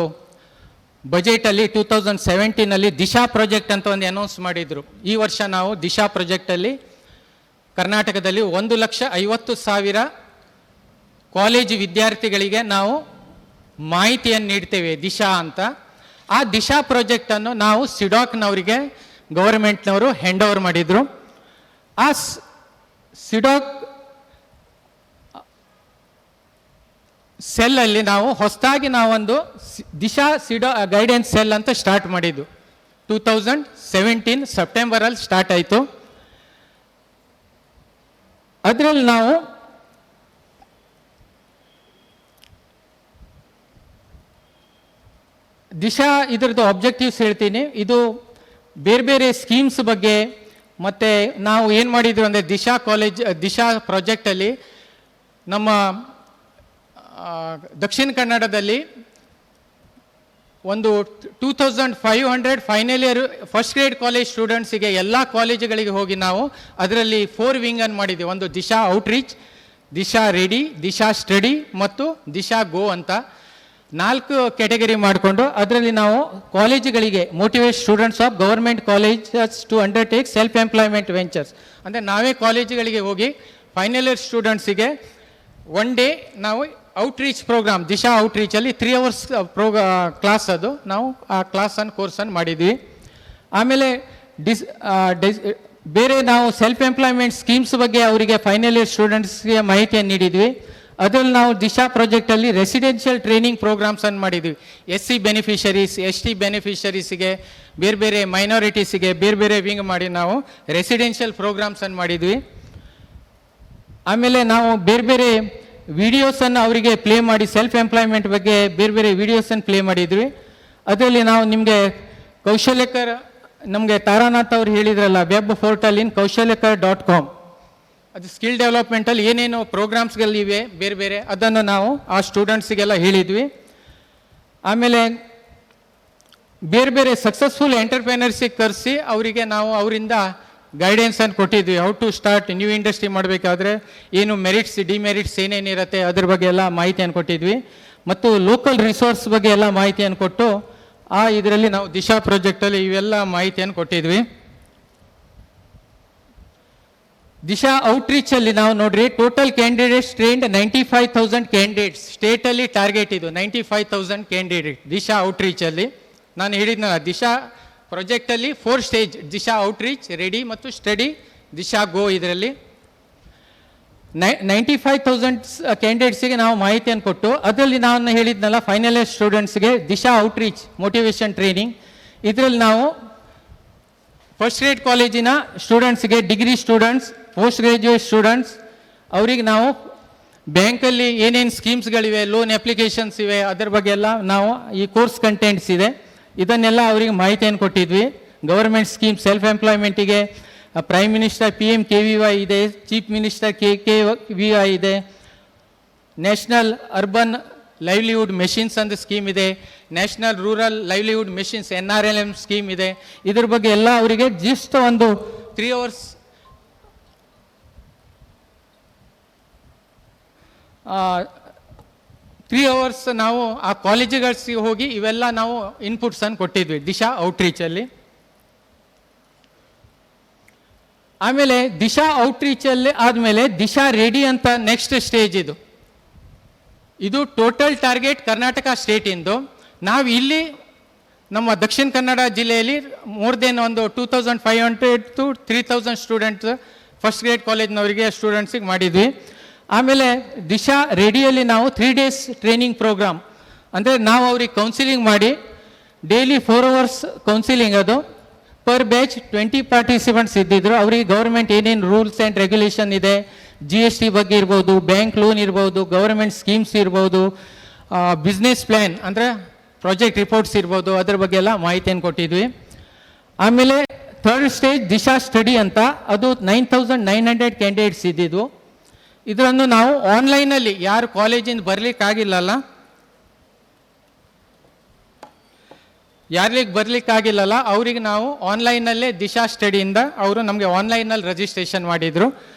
ಬಜೆಟಲ್ಲಿ 2017ನಲ್ಲಿ ದಿಶಾ ಪ್ರಾಜೆಕ್ಟ್ ಅಂತ ಒಂದು ಅನೌನ್ಸ್ ಮಾಡಿದರು. ಈ ವರ್ಷ ನಾವು ದಿಶಾ ಪ್ರಾಜೆಕ್ಟಲ್ಲಿ ಕರ್ನಾಟಕದಲ್ಲಿ 1,50,000 ಕಾಲೇಜು ವಿದ್ಯಾರ್ಥಿಗಳಿಗೆ ನಾವು ಮಾಹಿತಿಯನ್ನು ನೀಡ್ತೇವೆ ದಿಶಾ ಅಂತ. ಆ ದಿಶಾ ಪ್ರಾಜೆಕ್ಟನ್ನು ನಾವು ಸಿಡಾಕ್ನವರಿಗೆ ಗೌರ್ಮೆಂಟ್ನವರು ಹ್ಯಾಂಡ್ ಓವರ್ ಮಾಡಿದರು. ಆ ಸಿಡಾಕ್ ಸೆಲ್ಲಲ್ಲಿ ನಾವು ಹೊಸದಾಗಿ ನಾವೊಂದು ದಿಶಾ ಸಿಡಾ ಗೈಡೆನ್ಸ್ ಸೆಲ್ ಅಂತ ಸ್ಟಾರ್ಟ್ ಮಾಡಿದ್ದು 2017 ಸೆಪ್ಟೆಂಬರಲ್ಲಿ ಸ್ಟಾರ್ಟ್ ಆಯಿತು. ಅದರಲ್ಲಿ ನಾವು ದಿಶಾ ಇದರದ್ದು ಆಬ್ಜೆಕ್ಟಿವ್ಸ್ ಹೇಳ್ತೀನಿ. ಇದು ಬೇರೆ ಬೇರೆ ಸ್ಕೀಮ್ಸ್ ಬಗ್ಗೆ, ಮತ್ತು ನಾವು ಏನು ಮಾಡಿದ್ರು ಅಂದರೆ ದಿಶಾ ಪ್ರಾಜೆಕ್ಟಲ್ಲಿ ನಮ್ಮ ದಕ್ಷಿಣ ಕನ್ನಡದಲ್ಲಿ ಒಂದು 2500 final year first grade college ಸ್ಟೂಡೆಂಟ್ಸಿಗೆ ಎಲ್ಲ ಕಾಲೇಜುಗಳಿಗೆ ಹೋಗಿ ನಾವು ಅದರಲ್ಲಿ 4 ವಿಂಗನ್ನು ಮಾಡಿದ್ದೀವಿ. ಒಂದು Disha outreach, Disha ready, Disha study ಮತ್ತು ದಿಶಾ ಗೋ ಅಂತ 4 ಕ್ಯಾಟಗರಿ ಮಾಡಿಕೊಂಡು ಅದರಲ್ಲಿ ನಾವು ಕಾಲೇಜುಗಳಿಗೆ motivate students of government colleges to undertake self employment ventures, ಅಂದರೆ ನಾವೇ ಕಾಲೇಜುಗಳಿಗೆ ಹೋಗಿ ಫೈನಲ್ ಇಯರ್ ಸ್ಟೂಡೆಂಟ್ಸಿಗೆ ಒನ್ ಡೇ ನಾವು ಔಟ್ರೀಚ್ ಪ್ರೋಗ್ರಾಮ್, ದಿಶಾ ಔಟ್ರೀಚಲ್ಲಿ 3 hours ಕ್ಲಾಸ್, ಅದು ನಾವು ಆ ಕ್ಲಾಸನ್ನು ಕೋರ್ಸನ್ನು ಮಾಡಿದ್ವಿ. ಆಮೇಲೆ ಬೇರೆ ನಾವು ಸೆಲ್ಫ್ ಎಂಪ್ಲಾಯ್ಮೆಂಟ್ ಸ್ಕೀಮ್ಸ್ ಬಗ್ಗೆ ಅವರಿಗೆ ಫೈನಲ್ ಇಯರ್ ಸ್ಟೂಡೆಂಟ್ಸ್ಗೆ ಮಾಹಿತಿಯನ್ನು ನೀಡಿದ್ವಿ. ಅದರಲ್ಲಿ ನಾವು ದಿಶಾ ಪ್ರಾಜೆಕ್ಟಲ್ಲಿ ರೆಸಿಡೆನ್ಷಿಯಲ್ ಟ್ರೈನಿಂಗ್ ಪ್ರೋಗ್ರಾಮ್ಸನ್ನು ಮಾಡಿದ್ವಿ. SC ಬೆನಿಫಿಷರೀಸ್, ST ಬೆನಿಫಿಷರೀಸಿಗೆ, ಬೇರೆ ಬೇರೆ ಮೈನಾರಿಟೀಸಿಗೆ ಬೇರೆ ಬೇರೆ ವಿಂಗ್ ಮಾಡಿ ನಾವು ರೆಸಿಡೆನ್ಷಿಯಲ್ ಪ್ರೋಗ್ರಾಮ್ಸನ್ನು ಮಾಡಿದ್ವಿ. ಆಮೇಲೆ ನಾವು ಬೇರೆ ಬೇರೆ ವಿಡಿಯೋಸನ್ನು ಅವರಿಗೆ ಪ್ಲೇ ಮಾಡಿ ಸೆಲ್ಫ್ ಎಂಪ್ಲಾಯ್ಮೆಂಟ್ ಬಗ್ಗೆ ಬೇರೆ ಬೇರೆ ವಿಡಿಯೋಸನ್ನು ಪ್ಲೇ ಮಾಡಿದ್ವಿ. ಅದರಲ್ಲಿ ನಾವು ನಿಮಗೆ ಕೌಶಲ್ಯಕರ್, ನಮಗೆ ತಾರಾನಾಥ್ ಅವರು ಹೇಳಿದ್ರಲ್ಲ, ವೆಬ್ ಪೋರ್ಟಲ್ ಇನ್ kaushelyakar.com, ಅದು ಸ್ಕಿಲ್ ಡೆವಲಪ್ಮೆಂಟಲ್ಲಿ ಏನೇನು ಪ್ರೋಗ್ರಾಮ್ಸ್ಗಳಿವೆ ಬೇರೆ ಬೇರೆ, ಅದನ್ನು ನಾವು ಆ ಸ್ಟೂಡೆಂಟ್ಸಿಗೆಲ್ಲ ಹೇಳಿದ್ವಿ. ಆಮೇಲೆ ಬೇರೆ ಬೇರೆ ಸಕ್ಸಸ್ಫುಲ್ ಎಂಟರ್ಪ್ರಿನರ್ಸಿಗೆ ಕರೆಸಿ ಅವರಿಗೆ ನಾವು ಅವರಿಂದ ಗೈಡೆನ್ಸನ್ನು ಕೊಟ್ಟಿದ್ವಿ. How to start new industry ಮಾಡಬೇಕಾದ್ರೆ ಏನು ಮೆರಿಟ್ಸ್ ಡಿಮೆರಿಟ್ಸ್ ಏನೇನಿರುತ್ತೆ ಅದ್ರ ಬಗ್ಗೆ ಎಲ್ಲ ಮಾಹಿತಿಯನ್ನು ಕೊಟ್ಟಿದ್ವಿ. ಮತ್ತು ಲೋಕಲ್ ರಿಸೋರ್ಸ್ ಬಗ್ಗೆ ಎಲ್ಲ ಮಾಹಿತಿಯನ್ನು ಕೊಟ್ಟು ಇದರಲ್ಲಿ ನಾವು ದಿಶಾ ಪ್ರಾಜೆಕ್ಟಲ್ಲಿ ಇವೆಲ್ಲ ಮಾಹಿತಿಯನ್ನು ಕೊಟ್ಟಿದ್ವಿ. ದಿಶಾ ಔಟ್ರೀಚಲ್ಲಿ ನಾವು ನೋಡ್ರಿ ಟೋಟಲ್ ಕ್ಯಾಂಡಿಡೇಟ್ಸ್ ಟ್ರೈನ್ಡ್ 95,000 ಕ್ಯಾಂಡಿಡೇಟ್ಸ್, ಸ್ಟೇಟಲ್ಲಿ ಟಾರ್ಗೆಟ್ ಇದು 95,000 ಕ್ಯಾಂಡಿಡೇಟ್ ದಿಶಾ ಔಟ್ರೀಚಲ್ಲಿ. ನಾನು ಹೇಳಿದ್ನಲ್ಲ, ದಿಶಾ ಪ್ರಾಜೆಕ್ಟಲ್ಲಿ 4 ಸ್ಟೇಜ್, ದಿಶಾ ಔಟ್ರೀಚ್, ರೆಡಿ ಮತ್ತು ಸ್ಟಡಿ, ದಿಶಾ ಗೋ. ಇದರಲ್ಲಿ 95,000 ಕ್ಯಾಂಡಿಡೇಟ್ಸಿಗೆ ನಾವು ಮಾಹಿತಿಯನ್ನು ಕೊಟ್ಟು ಅದರಲ್ಲಿ ನಾನು ಹೇಳಿದ್ನಲ್ಲ ಫೈನಲ್ ಇಯರ್ ಸ್ಟೂಡೆಂಟ್ಸ್ಗೆ ದಿಶಾ ಔಟ್ರೀಚ್ ಮೋಟಿವೇಶನ್ ಟ್ರೈನಿಂಗ್, ಇದರಲ್ಲಿ ನಾವು ಫಸ್ಟ್ ಗ್ರೇಡ್ ಕಾಲೇಜಿನ ಸ್ಟೂಡೆಂಟ್ಸ್ಗೆ, degree students, post graduate students ಅವರಿಗೆ ನಾವು ಬ್ಯಾಂಕಲ್ಲಿ ಏನೇನು ಸ್ಕೀಮ್ಸ್ಗಳಿವೆ, ಲೋನ್ ಅಪ್ಲಿಕೇಶನ್ಸ್ ಇವೆ, ಅದರ ಬಗ್ಗೆ ಎಲ್ಲ ನಾವು ಈ ಕೋರ್ಸ್ ಕಂಟೆಂಟ್ಸ್ ಇದೆ ಇದನ್ನೆಲ್ಲ ಅವರಿಗೆ ಮಾಹಿತಿಯನ್ನು ಕೊಟ್ಟಿದ್ವಿ. ಗವರ್ಮೆಂಟ್ ಸ್ಕೀಮ್ ಸೆಲ್ಫ್ ಎಂಪ್ಲಾಯ್ಮೆಂಟಿಗೆ ಪ್ರೈಮ್ ಮಿನಿಸ್ಟರ್ PMKVY ಇದೆ, ಚೀಫ್ ಮಿನಿಸ್ಟರ್ KKVY ಇದೆ, ನ್ಯಾಷನಲ್ ಅರ್ಬನ್ ಲೈವ್ಲಿಹುಡ್ ಮೆಷಿನ್ಸ್ ಅಂತ ಸ್ಕೀಮ್ ಇದೆ, national rural livelihood missions NRLM scheme ಇದೆ. ಇದ್ರ ಬಗ್ಗೆ ಎಲ್ಲ ಅವರಿಗೆ ಜಸ್ಟ್ ಒಂದು 3 hours 3 hours ನಾವು ಆ ಕಾಲೇಜುಗಳಿಗೆ ಹೋಗಿ ಇವೆಲ್ಲ ನಾವು ಇನ್ಪುಟ್ಸನ್ನು ಕೊಟ್ಟಿದ್ವಿ ದಿಶಾ ಔಟ್ರೀಚಲ್ಲಿ. ಆಮೇಲೆ ದಿಶಾ ಔಟ್ರೀಚಲ್ಲಿ ಆದಮೇಲೆ ದಿಶಾ ರೆಡಿ ಅಂತ ನೆಕ್ಸ್ಟ್ ಸ್ಟೇಜ್ ಇದು ಟೋಟಲ್ ಟಾರ್ಗೆಟ್ ಕರ್ನಾಟಕ ಸ್ಟೇಟಿಂದು. ನಾವು ಇಲ್ಲಿ ನಮ್ಮ ದಕ್ಷಿಣ ಕನ್ನಡ ಜಿಲ್ಲೆಯಲ್ಲಿ ಮೋರ್ ದೆನ್ ಒಂದು 2500 to 3000 ಸ್ಟೂಡೆಂಟ್ಸ್ ಫಸ್ಟ್ ಗ್ರೇಡ್ ಕಾಲೇಜ್ನವರಿಗೆ ಸ್ಟೂಡೆಂಟ್ಸಿಗೆ ಮಾಡಿದ್ವಿ. ಆಮೇಲೆ ದಿಶಾ ರೆಡಿಯಲ್ಲಿ ನಾವು 3 days ಟ್ರೈನಿಂಗ್ ಪ್ರೋಗ್ರಾಮ್, ಅಂದರೆ ನಾವು ಅವ್ರಿಗೆ ಕೌನ್ಸಿಲಿಂಗ್ ಮಾಡಿ ಡೈಲಿ 4 hours ಕೌನ್ಸಿಲಿಂಗ್, ಅದು ಪರ್ ಬ್ಯಾಚ್ 20 ಪಾರ್ಟಿಸಿಪೆಂಟ್ಸ್ ಇದ್ದಿದ್ರು. ಅವರಿಗೆ ಗೌರ್ಮೆಂಟ್ ಏನೇನು ರೂಲ್ಸ್ ಆ್ಯಂಡ್ ರೆಗ್ಯುಲೇಷನ್ ಇದೆ, GST ಬಗ್ಗೆ ಇರ್ಬೋದು, ಬ್ಯಾಂಕ್ ಲೋನ್ ಇರ್ಬೋದು, ಗೌರ್ಮೆಂಟ್ ಸ್ಕೀಮ್ಸ್ ಇರ್ಬೋದು, ಬಿಸ್ನೆಸ್ ಪ್ಲ್ಯಾನ್ ಅಂದರೆ ಪ್ರಾಜೆಕ್ಟ್ ರಿಪೋರ್ಟ್ಸ್ ಇರ್ಬೋದು, ಅದ್ರ ಬಗ್ಗೆ ಎಲ್ಲ ಮಾಹಿತಿಯನ್ನು ಕೊಟ್ಟಿದ್ವಿ. ಆಮೇಲೆ 3rd ಸ್ಟೇಜ್ ದಿಶಾ ಸ್ಟಡಿ ಅಂತ, ಅದು 9900 ಕ್ಯಾಂಡಿಡೇಟ್ಸ್ ಇದ್ದಿದ್ವು. ಇದನ್ನು ನಾವು ಆನ್ಲೈನಲ್ಲಿ ಯಾರು ಕಾಲೇಜಿಂದ ಬರಲಿಕ್ಕಾಗಿಲ್ಲಲ್ಲ, ಅವರಿಗೆ ನಾವು ಆನ್ಲೈನಲ್ಲೇ ದಿಶಾ ಸ್ಟಡಿಯಿಂದ ಅವರು ನಮಗೆ ಆನ್ಲೈನಲ್ಲಿ ರಿಜಿಸ್ಟ್ರೇಷನ್ ಮಾಡಿದರು.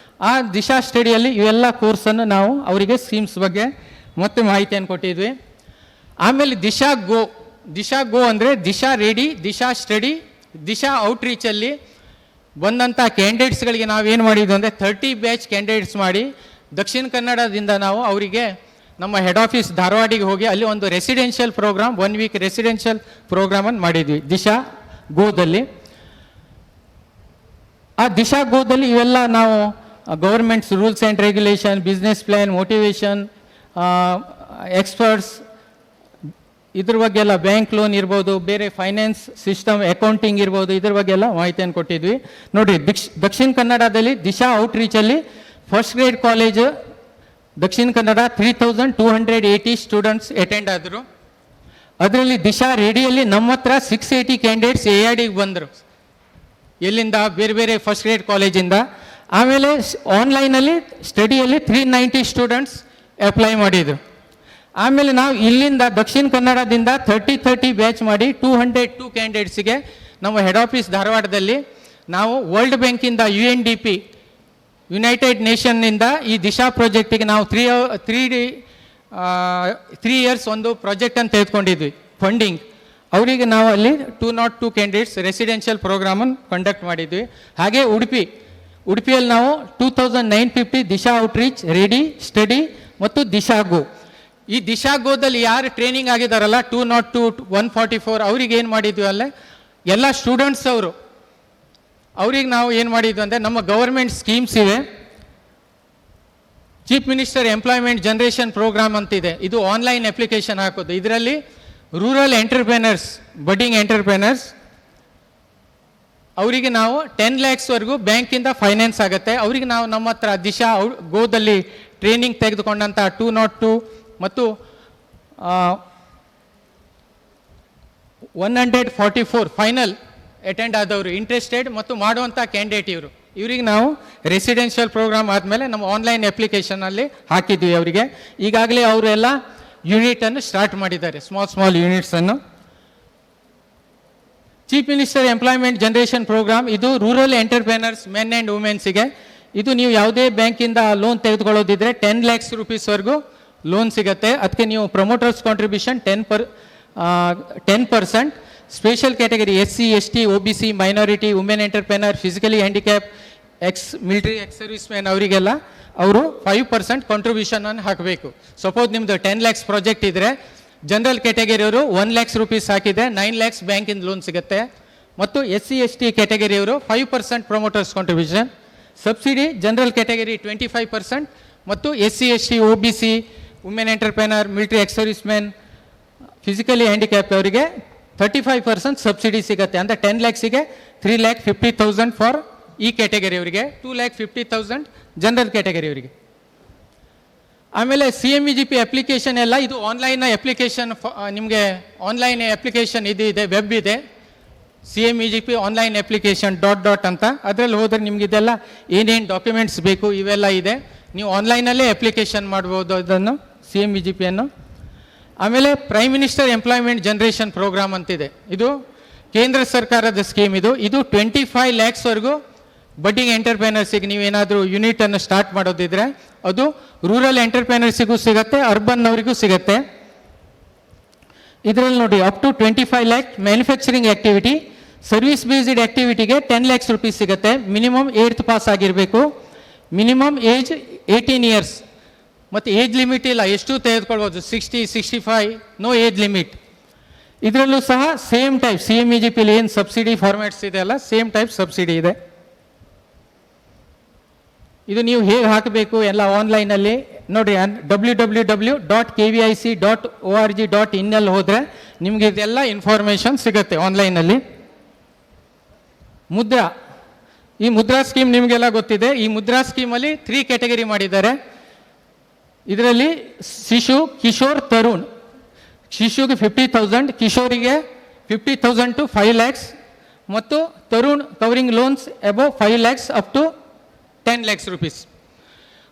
ಆ ದಿಶಾ ಸ್ಟಡಿಯಲ್ಲಿ ಇವೆಲ್ಲ ಕೋರ್ಸನ್ನು ನಾವು ಅವರಿಗೆ ಸ್ಕೀಮ್ಸ್ ಬಗ್ಗೆ ಮತ್ತೆ ಮಾಹಿತಿಯನ್ನು ಕೊಟ್ಟಿದ್ವಿ. ಆಮೇಲೆ ದಿಶಾ ಗೋ ಅಂದರೆ ದಿಶಾ ರೆಡಿ, ದಿಶಾ ಸ್ಟಡಿ, ದಿಶಾ ಔಟ್ರೀಚಲ್ಲಿ ಬಂದಂಥ ಕ್ಯಾಂಡಿಡೇಟ್ಸ್ಗಳಿಗೆ ನಾವೇನು ಮಾಡಿದ್ವಿ ಅಂದರೆ 30 ಬ್ಯಾಚ್ ಕ್ಯಾಂಡಿಡೇಟ್ಸ್ ಮಾಡಿ ದಕ್ಷಿಣ ಕನ್ನಡದಿಂದ ನಾವು ಅವರಿಗೆ ನಮ್ಮ ಹೆಡ್ ಆಫೀಸ್ ಧಾರವಾಡಿಗೆ ಹೋಗಿ ಅಲ್ಲಿ ಒಂದು ರೆಸಿಡೆನ್ಷಿಯಲ್ ಪ್ರೋಗ್ರಾಮ್ 1 week ರೆಸಿಡೆನ್ಷಿಯಲ್ ಪ್ರೋಗ್ರಾಮನ್ನು ಮಾಡಿದ್ವಿ ದಿಶಾ ಗೋದಲ್ಲಿ. ಆ ದಿಶಾ ಗೋದಲ್ಲಿ ಇವೆಲ್ಲ ನಾವು governments rules and regulation, business plan, motivation, experts, ಇದ್ರ ಬಗ್ಗೆ ಎಲ್ಲ ಬ್ಯಾಂಕ್ ಲೋನ್ ಇರ್ಬೋದು, ಬೇರೆ ಫೈನಾನ್ಸ್ ಸಿಸ್ಟಮ್, ಅಕೌಂಟಿಂಗ್ ಇರ್ಬೋದು, ಇದ್ರ ಬಗ್ಗೆ ಎಲ್ಲ ಮಾಹಿತಿಯನ್ನು ಕೊಟ್ಟಿದ್ವಿ. ನೋಡಿರಿ, ದಕ್ಷಿಣ ಕನ್ನಡದಲ್ಲಿ Disha ಔಟ್ರೀಚಲ್ಲಿ first grade college Dakshina Kannada 3280 students attend ಆದರು. ಅದರಲ್ಲಿ ದಿಶಾ ರೆಡಿಯಲ್ಲಿ ನಮ್ಮ ಹತ್ರ 680 ಕ್ಯಾಂಡಿಡೇಟ್ಸ್ AIDಗೆ ಬಂದರು, ಎಲ್ಲಿಂದ, ಬೇರೆ ಬೇರೆ ಫಸ್ಟ್ ಗ್ರೇಡ್ ಕಾಲೇಜಿಂದ. ಆಮೇಲೆ ಆನ್ಲೈನಲ್ಲಿ ಸ್ಟಡಿಯಲ್ಲಿ 390 ಸ್ಟೂಡೆಂಟ್ಸ್ ಅಪ್ಲೈ ಮಾಡಿದರು. ಆಮೇಲೆ ನಾವು ಇಲ್ಲಿಂದ ದಕ್ಷಿಣ ಕನ್ನಡದಿಂದ 30 ಬ್ಯಾಚ್ ಮಾಡಿ 202 ಕ್ಯಾಂಡಿಡೇಟ್ಸಿಗೆ ನಮ್ಮ ಹೆಡ್ ಆಫೀಸ್ ಧಾರವಾಡದಲ್ಲಿ ನಾವು ವರ್ಲ್ಡ್ ಬ್ಯಾಂಕಿಂದ UNDP ಯುನೈಟೆಡ್ ನೇಷನ್ನಿಂದ ಈ ದಿಶಾ ಪ್ರಾಜೆಕ್ಟಿಗೆ ನಾವು 3 years ಒಂದು ಪ್ರಾಜೆಕ್ಟನ್ನು ತೆಗೆದುಕೊಂಡಿದ್ವಿ ಫಂಡಿಂಗ್. ಅವರಿಗೆ ನಾವು ಅಲ್ಲಿ 202 ಕ್ಯಾಂಡಿಡೇಟ್ಸ್ ರೆಸಿಡೆನ್ಷಿಯಲ್ ಪ್ರೋಗ್ರಾಮನ್ನು ಕಂಡಕ್ಟ್ ಮಾಡಿದ್ವಿ. ಹಾಗೆ ಉಡುಪಿಯಲ್ಲಿ ನಾವು 2950 ದಿಶಾ ಔಟ್ರೀಚ್, ರೆಡಿ, ಸ್ಟಡಿ ಮತ್ತು ದಿಶಾ ಗೋ. ಈ ದಿಶಾ ಗೋದಲ್ಲಿ ಯಾರು ಟ್ರೈನಿಂಗ್ ಆಗಿದ್ದಾರಲ್ಲ 202, 144 ಅವ್ರಿಗೆ ಏನು ಮಾಡಿದ್ವಿ ಅಲ್ಲೇ ಎಲ್ಲ ಸ್ಟೂಡೆಂಟ್ಸ್ ಅವ್ರಿಗೆ ನಾವು ಏನು ಮಾಡಿದ್ವಿ ಅಂದರೆ ನಮ್ಮ ಗವರ್ಮೆಂಟ್ ಸ್ಕೀಮ್ಸ್ ಇವೆ. Chief minister employment generation program ಅಂತಿದೆ, ಇದು ಆನ್ಲೈನ್ ಅಪ್ಲಿಕೇಶನ್ ಹಾಕೋದು. ಇದರಲ್ಲಿ ರೂರಲ್ ಎಂಟರ್ಪ್ರೆನರ್ಸ್, ಬಡ್ಡಿಂಗ್ ಎಂಟರ್ಪ್ರೆನರ್ಸ್ ಅವರಿಗೆ ನಾವು 10 lakhsವರೆಗೂ ಬ್ಯಾಂಕಿಂದ ಫೈನಾನ್ಸ್ ಆಗುತ್ತೆ. ಅವರಿಗೆ ನಾವು ನಮ್ಮ ಹತ್ರ ದಿಶಾ ಗೋದಲ್ಲಿ ಟ್ರೈನಿಂಗ್ ತೆಗೆದುಕೊಂಡಂಥ 202 ಮತ್ತು 144 ಫೈನಲ್ ಅಟೆಂಡ್ ಆದವರು, ಇಂಟ್ರೆಸ್ಟೆಡ್ ಮತ್ತು ಮಾಡುವಂಥ ಕ್ಯಾಂಡಿಡೇಟ್ ಇವರಿಗೆ ನಾವು ರೆಸಿಡೆನ್ಷಿಯಲ್ ಪ್ರೋಗ್ರಾಮ್ ಆದಮೇಲೆ ನಮ್ಮ ಆನ್ಲೈನ್ ಅಪ್ಲಿಕೇಶನಲ್ಲಿ ಹಾಕಿದ್ವಿ ಅವರಿಗೆ. ಈಗಾಗಲೇ ಅವರೆಲ್ಲ ಯೂನಿಟನ್ನು ಸ್ಟಾರ್ಟ್ ಮಾಡಿದ್ದಾರೆ, ಸ್ಮಾಲ್ ಯೂನಿಟ್ಸನ್ನು. Chief minister employment generation program ಇದು ರೂರಲ್ ಎಂಟರ್ಪ್ರೆನರ್ಸ್, ಮೆನ್ ಆ್ಯಂಡ್ ವುಮೆನ್ಸಿಗೆ. ಇದು ನೀವು ಯಾವುದೇ ಬ್ಯಾಂಕಿಂದ ಲೋನ್ ತೆಗೆದುಕೊಳ್ಳೋದಿದ್ರೆ 10 lakhs rupeesವರೆಗೂ ಲೋನ್ ಸಿಗುತ್ತೆ. ಅದಕ್ಕೆ ನೀವು promoters contribution 10%, special category SC, ST, OBC, minority, women entrepreneur, physically handicap, military service man ಅವರಿಗೆಲ್ಲ ಅವರು 5% ಕಾಂಟ್ರಿಬ್ಯೂಷನನ್ನು ಹಾಕಬೇಕು. ಸಪೋಸ್ ನಿಮ್ಮದು 10 lakhs ಪ್ರಾಜೆಕ್ಟ್ ಇದ್ದರೆ ಜನರಲ್ ಕ್ಯಾಟಗರಿಯವರು 1 lakhs rupees ಹಾಕಿದರೆ 9 lakhs ಬ್ಯಾಂಕಿಂದ ಲೋನ್ ಸಿಗುತ್ತೆ. ಮತ್ತು SC, ST ಕ್ಯಾಟಗರಿಯವರು 5% promoters contribution. Subsidy general category 25% ಮತ್ತು SC, ST, OBC, women entrepreneur, military service man, physically handicap ಅವರಿಗೆ 35% ಸಬ್ಸಿಡಿ ಸಿಗುತ್ತೆ. ಅಂದರೆ 10 lakhsಗೆ 3,50,000 ಫಾರ್ ಈ ಕ್ಯಾಟಗರಿ ಅವರಿಗೆ, 2,50,000 ಜನರಲ್ ಕ್ಯಾಟಗರಿ ಅವರಿಗೆ. ಆಮೇಲೆ CMEGP ಅಪ್ಲಿಕೇಶನ್ ಎಲ್ಲ ಇದು ಆನ್ಲೈನ್ ಅಪ್ಲಿಕೇಶನ್, ನಿಮಗೆ ಆನ್ಲೈನ್ ಅಪ್ಲಿಕೇಶನ್ ಇದು ಇದೆ, ವೆಬ್ ಇದೆ, CMEGP ಆನ್ಲೈನ್ ಅಪ್ಲಿಕೇಶನ್ ಡಾಟ್ ಅಂತ. ಅದರಲ್ಲಿ ಹೋದರೆ ನಿಮ್ಗೆ ಇದೆಲ್ಲ ಏನೇನು ಡಾಕ್ಯುಮೆಂಟ್ಸ್ ಬೇಕು ಇವೆಲ್ಲ ಇದೆ. ನೀವು ಆನ್ಲೈನಲ್ಲೇ ಅಪ್ಲಿಕೇಶನ್ ಮಾಡ್ಬೋದು ಅದನ್ನು, CMEGPಯನ್ನು. ಆಮೇಲೆ prime minister employment generation program ಅಂತಿದೆ. ಇದು ಕೇಂದ್ರ ಸರ್ಕಾರದ ಸ್ಕೀಮ್. ಇದು 25 lakhsವರೆಗೂ ಬಡ್ಡಿಂಗ್ ಎಂಟರ್ಪ್ರೈನರ್ಸಿಗೆ ನೀವೇನಾದರೂ ಯೂನಿಟನ್ನು ಸ್ಟಾರ್ಟ್ ಮಾಡೋದಿದ್ರೆ ಅದು ರೂರಲ್ ಎಂಟರ್ಪ್ರೈನರ್ಸಿಗೂ ಸಿಗುತ್ತೆ, ಅರ್ಬನ್ನವರಿಗೂ ಸಿಗುತ್ತೆ. ಇದರಲ್ಲಿ ನೋಡಿ up to 25 lakh manufacturing activity, service based ಆ್ಯಕ್ಟಿವಿಟಿಗೆ 10 lakhs rupees ಸಿಗುತ್ತೆ. ಮಿನಿಮಮ್ 8th ಪಾಸ್ ಆಗಿರಬೇಕು, ಮಿನಿಮಮ್ ಏಜ್ 18 years, ಮತ್ತು ಏಜ್ ಲಿಮಿಟ್ ಇಲ್ಲ, ಎಷ್ಟು ತೆಗೆದುಕೊಳ್ಬೋದು, 60, 65, ನೋ ಏಜ್ ಲಿಮಿಟ್. ಇದರಲ್ಲೂ ಸಹ ಸೇಮ್ ಟೈಪ್ CMEGPಲಿ ಏನು ಸಬ್ಸಿಡಿ ಫಾರ್ಮ್ಯಾಟ್ಸ್ ಇದೆ ಅಲ್ಲ, ಸೇಮ್ ಟೈಪ್ ಸಬ್ಸಿಡಿ ಇದೆ. ಇದು ನೀವು ಹೇಗೆ ಹಾಕಬೇಕು ಎಲ್ಲ ಆನ್ಲೈನಲ್ಲಿ ನೋಡಿ. www.kvic.org.in ಅಲ್ಲಿ ಹೋದರೆ ನಿಮಗೆ ಇದೆಲ್ಲ ಇನ್ಫಾರ್ಮೇಷನ್ ಸಿಗುತ್ತೆ ಆನ್ಲೈನಲ್ಲಿ. ಮುದ್ರಾ, ಈ ಮುದ್ರಾ ಸ್ಕೀಮ್ ನಿಮಗೆಲ್ಲ ಗೊತ್ತಿದೆ. ಈ ಮುದ್ರಾ ಸ್ಕೀಮಲ್ಲಿ 3 ಕ್ಯಾಟಗರಿ ಮಾಡಿದ್ದಾರೆ. ಇದರಲ್ಲಿ ಶಿಶು, ಕಿಶೋರ್, ತರುಣ್. ಶಿಶುಗೆ 50,000, ಕಿಶೋರಿಗೆ 50,000 to 5 lakhs, ಮತ್ತು Tarun covering loans above 5 lakhs up to 10 lakhs rupees.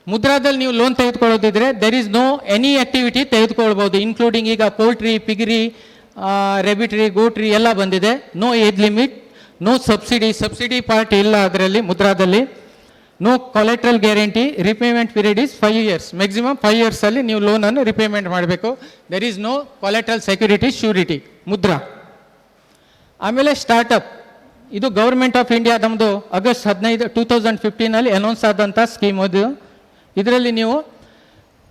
ಮುದ್ರಾದಲ್ಲಿ ನೀವು ಲೋನ್ ತೆಗೆದುಕೊಳ್ಳೋದಿದ್ರೆ there is no any activity ತೆಗೆದುಕೊಳ್ಬೋದು, ಇನ್ಕ್ಲೂಡಿಂಗ್ ಈಗ ಪೋಲ್ಟ್ರಿ, ಪಿಗರಿ, ರೆಬಿಟ್ರಿ, ಗೋಟ್ರಿ ಎಲ್ಲ ಬಂದಿದೆ. No age limit, no subsidy part ಇಲ್ಲ ಅದರಲ್ಲಿ ಮುದ್ರಾದಲ್ಲಿ. No collateral guarantee, repayment period is 5 years, maximum 5 years ಅಲ್ಲಿ ನೀವು ಲೋನನ್ನು ರಿಪೇಮೆಂಟ್ ಮಾಡಬೇಕು. There is no collateral security surety Mudra. ಆಮೇಲೆ ಸ್ಟಾರ್ಟಪ್, ಇದು ಗೌರ್ಮೆಂಟ್ ಆಫ್ ಇಂಡಿಯಾ ನಮ್ಮದು August 15, 2015 ಅನೌನ್ಸ್ ಆದಂಥ ಸ್ಕೀಮ್ ಅದು. ಇದರಲ್ಲಿ ನೀವು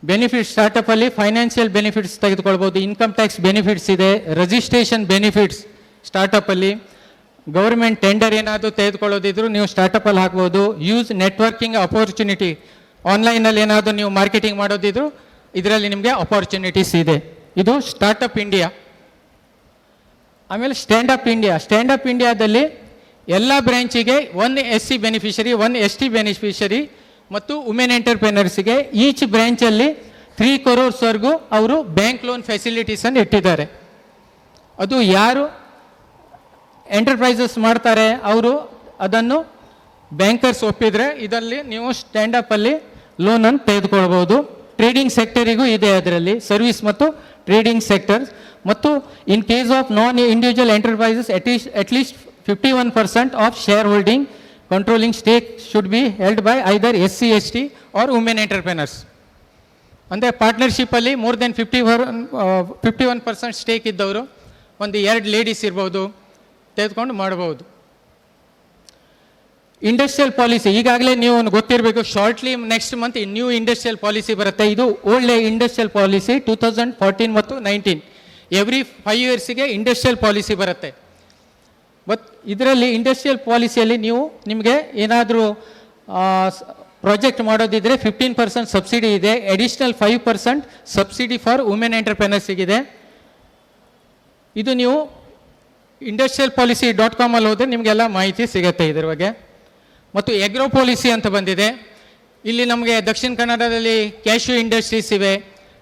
ಬೆನಿಫಿಟ್ಸ್, ಸ್ಟಾರ್ಟಪ್ಪಲ್ಲಿ ಫೈನಾನ್ಷಿಯಲ್ ಬೆನಿಫಿಟ್ಸ್ ತೆಗೆದುಕೊಳ್ಬೋದು, ಇನ್ಕಮ್ ಟ್ಯಾಕ್ಸ್ ಬೆನಿಫಿಟ್ಸ್ ಇದೆ, ರಿಜಿಸ್ಟ್ರೇಷನ್ ಬೆನಿಫಿಟ್ಸ್ ಸ್ಟಾರ್ಟಪ್ಪಲ್ಲಿ. ಗೌರ್ಮೆಂಟ್ ಟೆಂಡರ್ ಏನಾದರೂ ತೆಗೆದುಕೊಳ್ಳೋದಿದ್ರು ನೀವು ಸ್ಟಾರ್ಟಪ್ಪಲ್ಲಿ ಹಾಕ್ಬೋದು. ಯೂಸ್ ನೆಟ್ವರ್ಕಿಂಗ್ ಅಪರ್ಚುನಿಟಿ, ಆನ್ಲೈನಲ್ಲಿ ಏನಾದರೂ ನೀವು ಮಾರ್ಕೆಟಿಂಗ್ ಮಾಡೋದಿದ್ರು ಇದರಲ್ಲಿ ನಿಮಗೆ ಅಪರ್ಚುನಿಟೀಸ್ ಇದೆ. ಇದು ಸ್ಟಾರ್ಟಪ್ ಇಂಡಿಯಾ. ಆಮೇಲೆ ಸ್ಟ್ಯಾಂಡಪ್ ಇಂಡಿಯಾದಲ್ಲಿ ಎಲ್ಲ ಬ್ರ್ಯಾಂಚಿಗೆ 1 SC ಬೆನಿಫಿಷರಿ, 1 ST ಬೆನಿಫಿಷರಿ ಮತ್ತು ವುಮೆನ್ ಎಂಟರ್ಪ್ರಿನರ್ಸಿಗೆ ಈಚ್ ಬ್ರ್ಯಾಂಚಲ್ಲಿ 3 crores ಅವರು ಬ್ಯಾಂಕ್ ಲೋನ್ ಫೆಸಿಲಿಟೀಸನ್ನು ಇಟ್ಟಿದ್ದಾರೆ. ಅದು ಯಾರು ಎಂಟರ್ಪ್ರೈಸಸ್ ಮಾಡ್ತಾರೆ ಅವರು ಅದನ್ನು ಬ್ಯಾಂಕರ್ಸ್ ಒಪ್ಪಿದರೆ ಇದರಲ್ಲಿ ನೀವು ಸ್ಟ್ಯಾಂಡಪ್ಪಲ್ಲಿ ಲೋನನ್ನು ತೆಗೆದುಕೊಳ್ಬೋದು. ಟ್ರೇಡಿಂಗ್ ಸೆಕ್ಟರಿಗೂ ಇದೆ ಅದರಲ್ಲಿ, ಸರ್ವಿಸ್ ಮತ್ತು ಟ್ರೇಡಿಂಗ್ ಸೆಕ್ಟರ್ಸ್. ಮತ್ತು in case of non individual enterprises at least 51% of share holding controlling stake should be held by either SC, ST or women entrepreneurs. ಅಂದರೆ ಪಾರ್ಟ್ನರ್ಶಿಪ್ಪಲ್ಲಿ ಮೋರ್ ದೆನ್ 51% ಸ್ಟೇಕ್ ಇದ್ದವರು, ಒಂದು 2 ಲೇಡೀಸ್ ಇರ್ಬೋದು, ತೆಗೆದುಕೊಂಡು ಮಾಡಬಹುದು. ಇಂಡಸ್ಟ್ರಿಯಲ್ ಪಾಲಿಸಿ ಈಗಾಗಲೇ ನೀವು ಗೊತ್ತಿರಬೇಕು, shortly next month new industrial policy ಬರುತ್ತೆ. ಇದು ಓಲ್ಡ್ ಇಂಡಸ್ಟ್ರಿಯಲ್ ಪಾಲಿಸಿ 2014 ಮತ್ತು 19, ಎವ್ರಿ 5 yearsಗೆ ಇಂಡಸ್ಟ್ರಿಯಲ್ ಪಾಲಿಸಿ ಬರುತ್ತೆ. ಬಟ್ ಇದರಲ್ಲಿ ಇಂಡಸ್ಟ್ರಿಯಲ್ ಪಾಲಿಸಿಯಲ್ಲಿ ನೀವು ನಿಮಗೆ ಏನಾದರೂ ಪ್ರಾಜೆಕ್ಟ್ ಮಾಡೋದಿದ್ರೆ 15% ಸಬ್ಸಿಡಿ ಇದೆ, ಅಡಿಷ್ನಲ್ 5% ಸಬ್ಸಿಡಿ ಫಾರ್ ವುಮೆನ್ ಎಂಟರ್ಪ್ರಿನರ್ಸಿಗಿದೆ. ಇದು ನೀವು industrialpolicy.com ಅಲ್ಲಿ ಹೋದರೆ ನಿಮಗೆಲ್ಲ ಮಾಹಿತಿ ಸಿಗುತ್ತೆ ಇದ್ರ ಬಗ್ಗೆ. ಮತ್ತು ಎಗ್ರೋ ಪಾಲಿಸಿ ಅಂತ ಬಂದಿದೆ. ಇಲ್ಲಿ ನಮಗೆ ದಕ್ಷಿಣ ಕನ್ನಡದಲ್ಲಿ ಕ್ಯಾಶ್ಯೂ ಇಂಡಸ್ಟ್ರೀಸ್ ಇವೆ,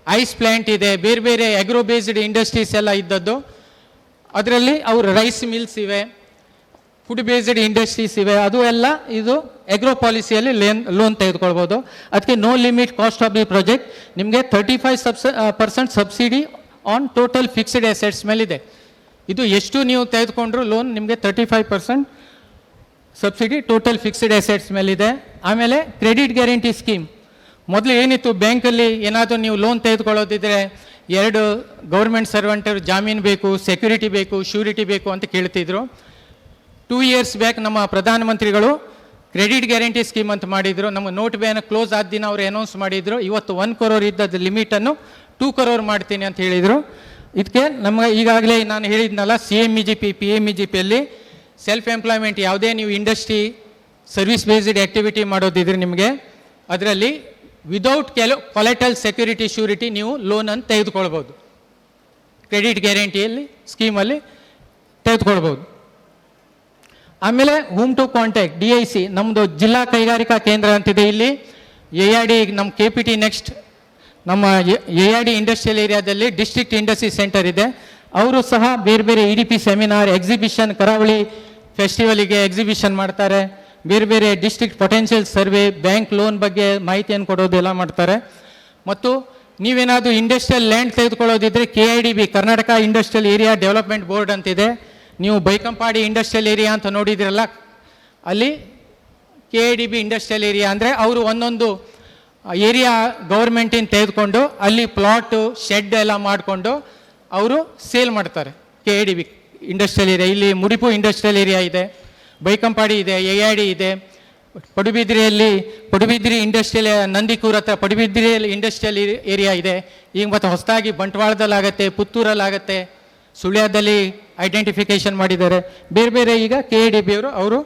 ಐಸ್ ಪ್ಲ್ಯಾಂಟ್ ಇದೆ, ಬೇರೆ ಬೇರೆ ಅಗ್ರೋ ಬೇಸ್ಡ್ ಇಂಡಸ್ಟ್ರೀಸ್ ಎಲ್ಲ ಇದ್ದದ್ದು. ಅದರಲ್ಲಿ ಅವರು ರೈಸ್ ಮಿಲ್ಸ್ ಇವೆ, ಫುಡ್ ಬೇಸ್ಡ್ ಇಂಡಸ್ಟ್ರೀಸ್ ಇವೆ, ಅದು ಎಲ್ಲ ಇದು ಎಗ್ರೋ ಪಾಲಿಸಿಯಲ್ಲಿ ಲೋನ್ ತೆಗೆದುಕೊಳ್ಬೋದು. ಅದಕ್ಕೆ no limit cost of the project, ನಿಮಗೆ 35% subsidy on total fixed assets ಮೇಲಿದೆ. ಇದು ಎಷ್ಟು ನೀವು ತೆಗೆದುಕೊಂಡ್ರು ಲೋನ್ ನಿಮಗೆ 35% ಸಬ್ಸಿಡಿ ಟೋಟಲ್ ಫಿಕ್ಸ್ಡ್ ಅಸೆಟ್ಸ್ ಮೇಲಿದೆ. ಆಮೇಲೆ ಕ್ರೆಡಿಟ್ ಗ್ಯಾರಂಟಿ ಸ್ಕೀಮ್, ಮೊದಲು ಏನಿತ್ತು ಬ್ಯಾಂಕಲ್ಲಿ ಏನಾದರೂ ನೀವು ಲೋನ್ ತೆಗೆದುಕೊಳ್ಳೋದಿದ್ರೆ 2 ಗೌರ್ಮೆಂಟ್ ಸರ್ವೆಂಟರು ಜಾಮೀನು ಬೇಕು, ಸೆಕ್ಯೂರಿಟಿ ಬೇಕು, ಶ್ಯೂರಿಟಿ ಬೇಕು ಅಂತ ಕೇಳ್ತಿದ್ರು. 2 years ಬ್ಯಾಕ್ ನಮ್ಮ ಪ್ರಧಾನಮಂತ್ರಿಗಳು ಕ್ರೆಡಿಟ್ ಗ್ಯಾರಂಟಿ ಸ್ಕೀಮ್ ಅಂತ ಮಾಡಿದರು. ನಮ್ಮ ನೋಟ್ ಬ್ಯಾನ್ ಕ್ಲೋಸ್ ಆದ ದಿನ ಅವರು ಅನೌನ್ಸ್ ಮಾಡಿದರು, ಇವತ್ತು 1 crore ಇದ್ದದ್ದು ಲಿಮಿಟನ್ನು 2 crore ಮಾಡ್ತೀನಿ ಅಂತ ಹೇಳಿದರು. ಇದಕ್ಕೆ ನಮಗೆ ಈಗಾಗಲೇ ನಾನು ಹೇಳಿದ್ನಲ್ಲ, CMEGP, PMEGPಯಲ್ಲಿ ಸೆಲ್ಫ್ ಎಂಪ್ಲಾಯ್ಮೆಂಟ್ ಯಾವುದೇ ನೀವು ಇಂಡಸ್ಟ್ರಿ ಸರ್ವಿಸ್ ಬೇಸ್ಡ್ ಆ್ಯಕ್ಟಿವಿಟಿ ಮಾಡೋದಿದ್ರೆ ನಿಮಗೆ ಅದರಲ್ಲಿ ವಿದೌಟ್ ಕೊಲೆಟಲ್ ಸೆಕ್ಯೂರಿಟಿ ಶ್ಯೂರಿಟಿ ನೀವು ಲೋನನ್ನು ತೆಗೆದುಕೊಳ್ಬೋದು. ಕ್ರೆಡಿಟ್ ಗ್ಯಾರಂಟಿಯಲ್ಲಿ ಸ್ಕೀಮಲ್ಲಿ ತೆಗೆದುಕೊಳ್ಬೋದು. ಆಮೇಲೆ ಹೋಮ್ ಟು ಕಾಂಟ್ಯಾಕ್ಟ್ DIC, ನಮ್ಮದು ಜಿಲ್ಲಾ ಕೈಗಾರಿಕಾ ಕೇಂದ್ರ ಅಂತಿದೆ. ಇಲ್ಲಿ AID ನಮ್ಮ KPT ನೆಕ್ಸ್ಟ್ ನಮ್ಮ AID ಇಂಡಸ್ಟ್ರಿಯಲ್ ಏರಿಯಾದಲ್ಲಿ ಡಿಸ್ಟ್ರಿಕ್ಟ್ ಇಂಡಸ್ಟ್ರಿ ಸೆಂಟರ್ ಇದೆ. ಅವರು ಸಹ ಬೇರೆ ಬೇರೆ EDP ಸೆಮಿನಾರ್, ಎಕ್ಸಿಬಿಷನ್, ಕರಾವಳಿ ಫೆಸ್ಟಿವಲಿಗೆ ಎಕ್ಸಿಬಿಷನ್ ಮಾಡ್ತಾರೆ. ಬೇರೆ ಬೇರೆ district potential survey, bank loan ಬಗ್ಗೆ ಮಾಹಿತಿಯನ್ನು ಕೊಡೋದು ಎಲ್ಲ ಮಾಡ್ತಾರೆ. ಮತ್ತು ನೀವೇನಾದರೂ ಇಂಡಸ್ಟ್ರಿಯಲ್ ಲ್ಯಾಂಡ್ ತೆಗೆದುಕೊಳ್ಳೋದಿದ್ರೆ KIDB, Karnataka industrial area development board ಅಂತಿದೆ. ನೀವು ಬೈಕಂಪಾಡಿ ಇಂಡಸ್ಟ್ರಿಯಲ್ ಏರಿಯಾ ಅಂತ ನೋಡಿದಿರಲ್ಲ, ಅಲ್ಲಿ KIDB ಇಂಡಸ್ಟ್ರಿಯಲ್ ಏರಿಯಾ ಅಂದರೆ ಅವರು ಒಂದೊಂದು ಏರಿಯಾ ಗೌರ್ಮೆಂಟಿನ ತೆಗೆದುಕೊಂಡು ಅಲ್ಲಿ ಪ್ಲಾಟು, ಶೆಡ್ ಎಲ್ಲ ಮಾಡಿಕೊಂಡು ಅವರು ಸೇಲ್ ಮಾಡ್ತಾರೆ. KIDB ಇಂಡಸ್ಟ್ರಿಯಲ್ ಏರಿಯಾ, ಇಲ್ಲಿ ಮುಡಿಪು ಇಂಡಸ್ಟ್ರಿಯಲ್ ಏರಿಯಾ ಇದೆ, ಬೈಕಂಪಾಡಿ ಇದೆ, AID ಇದೆ, ಪಡುಬಿದ್ರಿ ಇಂಡಸ್ಟ್ರಿಯಲ್, ನಂದಿಕೂರ್ ಹತ್ರ ಪಡುಬಿದ್ರಿಯಲ್ಲಿ ಇಂಡಸ್ಟ್ರಿಯಲ್ ಏರಿಯಾ ಇದೆ. ಈಗ ಮತ್ತು ಹೊಸದಾಗಿ ಬಂಟ್ವಾಳದಲ್ಲಾಗತ್ತೆ, ಪುತ್ತೂರಲ್ಲಾಗತ್ತೆ, ಸುಳ್ಯದಲ್ಲಿ ಐಡೆಂಟಿಫಿಕೇಷನ್ ಮಾಡಿದ್ದಾರೆ. ಬೇರೆ ಬೇರೆ ಈಗ KIDB ಅವರು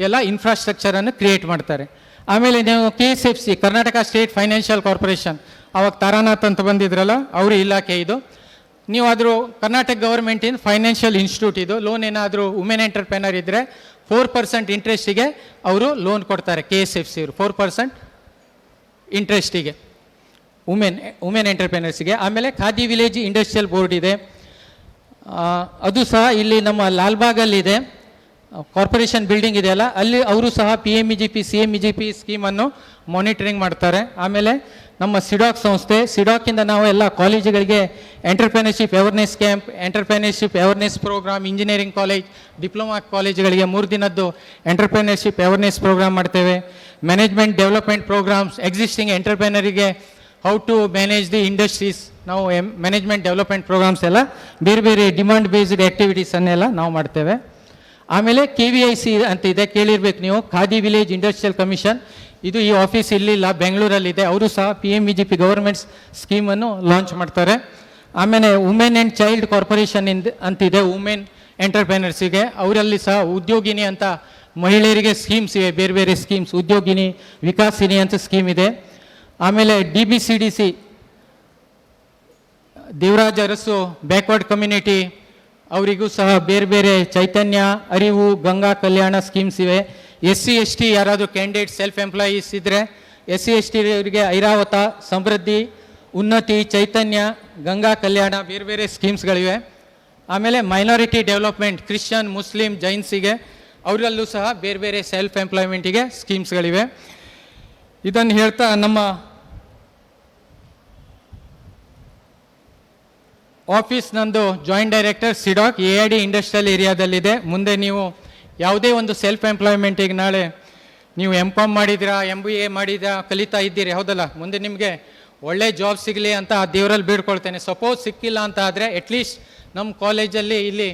ಎಲ್ಲ ಇನ್ಫ್ರಾಸ್ಟ್ರಕ್ಚರನ್ನು ಕ್ರಿಯೇಟ್ ಮಾಡ್ತಾರೆ. ಆಮೇಲೆ ನೀವು KSFC, Karnataka state financial corporation, ಅವಾಗ ತಾರಾನಾಥ್ ಅಂತ ಬಂದಿದ್ರಲ್ಲ, ಅವರು ಇಲಾಖೆ ಇದು. ನೀವು ಆದರೂ ಕರ್ನಾಟಕ ಗೌರ್ಮೆಂಟಿನ ಫೈನಾನ್ಷಿಯಲ್ ಇನ್ಸ್ಟಿಟ್ಯೂಟ್ ಇದು. ಲೋನ್ ಏನಾದರೂ ವುಮೆನ್ ಎಂಟರ್ಪ್ರೆನರ್ ಇದ್ದರೆ 4% ಇಂಟ್ರೆಸ್ಟಿಗೆ ಅವರು ಲೋನ್ ಕೊಡ್ತಾರೆ. KSFC ಅವರು 4% ಇಂಟ್ರೆಸ್ಟಿಗೆ ವುಮೆನ್ ಎಂಟರ್ಪ್ರೆನರ್ಸ್ಗೆ. ಆಮೇಲೆ ಖಾದಿ ವಿಲೇಜ್ ಇಂಡಸ್ಟ್ರಿಯಲ್ ಬೋರ್ಡ್ ಇದೆ, ಅದು ಸಹ ಇಲ್ಲಿ ನಮ್ಮ ಲಾಲ್ಬಾಗಲ್ಲಿದೆ. ಕಾರ್ಪೊರೇಷನ್ ಬಿಲ್ಡಿಂಗ್ ಇದೆಯಲ್ಲ, ಅಲ್ಲಿ ಅವರು ಸಹ PMEGP CMEGP ಸ್ಕೀಮನ್ನು ಮಾನಿಟರಿಂಗ್ ಮಾಡ್ತಾರೆ. ಆಮೇಲೆ ನಮ್ಮ ಸಿಡಾಕ್ ಸಂಸ್ಥೆ, ಸಿಡಾಕಿಂದ ನಾವು ಎಲ್ಲ ಕಾಲೇಜುಗಳಿಗೆ entrepreneurship awareness camp, entrepreneurship awareness program, engineering college, diploma ಕಾಲೇಜುಗಳಿಗೆ 3 ದಿನದ್ದು ಎಂಟರ್ಪ್ರೆನರ್ಶಿಪ್ ಅವೇರ್ನೆಸ್ ಪ್ರೋಗ್ರಾಮ್ ಮಾಡ್ತೇವೆ. ಮ್ಯಾನೇಜ್ಮೆಂಟ್ ಡೆವಲಪ್ಮೆಂಟ್ ಪ್ರೋಗ್ರಾಮ್ಸ್, ಎಕ್ಸಿಸ್ಟಿಂಗ್ ಎಂಟರ್ಪ್ರೆನರಿಗೆ how to manage the industries, ನಾವು ಮ್ಯಾನೇಜ್ಮೆಂಟ್ ಡೆವಲಪ್ಮೆಂಟ್ ಪ್ರೋಗ್ರಾಮ್ಸ್ ಎಲ್ಲ ಬೇರೆ ಬೇರೆ ಡಿಮಾಂಡ್ ಬೇಸ್ಡ್ ಆ್ಯಕ್ಟಿವಿಟೀಸನ್ನೆಲ್ಲ ನಾವು ಮಾಡ್ತೇವೆ. ಆಮೇಲೆ KVIC ಅಂತ ಇದೆ, ಕೇಳಿರ್ಬೇಕು ನೀವು, ಖಾದಿ ವಿಲೇಜ್ ಇಂಡಸ್ಟ್ರಿಯಲ್ ಕಮಿಷನ್. ಇದು ಈ ಆಫೀಸ್ ಇಲ್ಲಿಲ್ಲ, ಬೆಂಗಳೂರಲ್ಲಿದೆ. ಅವರು ಸಹ PMEGP ಗವರ್ಮೆಂಟ್ಸ್ ಸ್ಕೀಮನ್ನು ಲಾಂಚ್ ಮಾಡ್ತಾರೆ. ಆಮೇಲೆ ವುಮೆನ್ ಆ್ಯಂಡ್ ಚೈಲ್ಡ್ ಕಾರ್ಪೊರೇಷನ್ ಅಂತಿದೆ, ವುಮೆನ್ ಎಂಟರ್ಪ್ರೆನರ್ಸಿಗೆ. ಅವರಲ್ಲಿ ಸಹ ಉದ್ಯೋಗಿನಿ ಅಂತ ಮಹಿಳೆಯರಿಗೆ ಸ್ಕೀಮ್ಸ್ ಇವೆ, ಬೇರೆ ಬೇರೆ ಸ್ಕೀಮ್ಸ್, ಉದ್ಯೋಗಿನಿ, ವಿಕಾಸಿನಿ ಅಂತ ಸ್ಕೀಮ್ ಇದೆ. ಆಮೇಲೆ DBCDC, Devaraja Urs backward community, ಅವರಿಗೂ ಸಹ ಬೇರೆ ಬೇರೆ ಚೈತನ್ಯ, ಅರಿವು, ಗಂಗಾ ಕಲ್ಯಾಣ ಸ್ಕೀಮ್ಸ್ ಇವೆ. SC/ST ಯಾರಾದರೂ ಕ್ಯಾಂಡಿಡೇಟ್ ಸೆಲ್ಫ್ ಎಂಪ್ಲಾಯೀಸ್ ಇದ್ದರೆ SC/ST ಅವರಿಗೆ ಐರಾವತ, ಸಮೃದ್ಧಿ, ಉನ್ನತಿ, ಚೈತನ್ಯ, ಗಂಗಾ ಕಲ್ಯಾಣ, ಬೇರೆ ಬೇರೆ ಸ್ಕೀಮ್ಸ್ಗಳಿವೆ. ಆಮೇಲೆ ಮೈನಾರಿಟಿ ಡೆವಲಪ್ಮೆಂಟ್, ಕ್ರಿಶ್ಚಿಯನ್, ಮುಸ್ಲಿಂ, ಜೈನ್ಸಿಗೆ, ಅವರಲ್ಲೂ ಸಹ ಬೇರೆ ಬೇರೆ ಸೆಲ್ಫ್ ಎಂಪ್ಲಾಯ್ಮೆಂಟಿಗೆ ಸ್ಕೀಮ್ಸ್ಗಳಿವೆ. ಇದನ್ನು ಹೇಳ್ತಾ ನಮ್ಮ ಆಫೀಸ್ ನಂದು joint director CEDOK AID industrial ಏರಿಯಾದಲ್ಲಿದೆ. ಮುಂದೆ ನೀವು ಯಾವುದೇ ಒಂದು ಸೆಲ್ಫ್ ಎಂಪ್ಲಾಯ್ಮೆಂಟಿಗೆ ನಾಳೆ ನೀವು M.Com ಮಾಡಿದಿರಾ, MBA ಮಾಡಿದಿರಾ, ಕಲಿತಾ ಇದ್ದೀರಿ, ಹೌದಲ್ಲ, ಮುಂದೆ ನಿಮಗೆ ಒಳ್ಳೆ ಜಾಬ್ ಸಿಗಲಿ ಅಂತ ಆ ದೇವರಲ್ಲಿ ಬೇಡ್ಕೊಳ್ತೇನೆ. ಸಪೋಸ್ ಸಿಕ್ಕಿಲ್ಲ ಅಂತ ಆದರೆ ಅಟ್ಲೀಸ್ಟ್ ನಮ್ಮ ಕಾಲೇಜಲ್ಲಿ ಇಲ್ಲಿ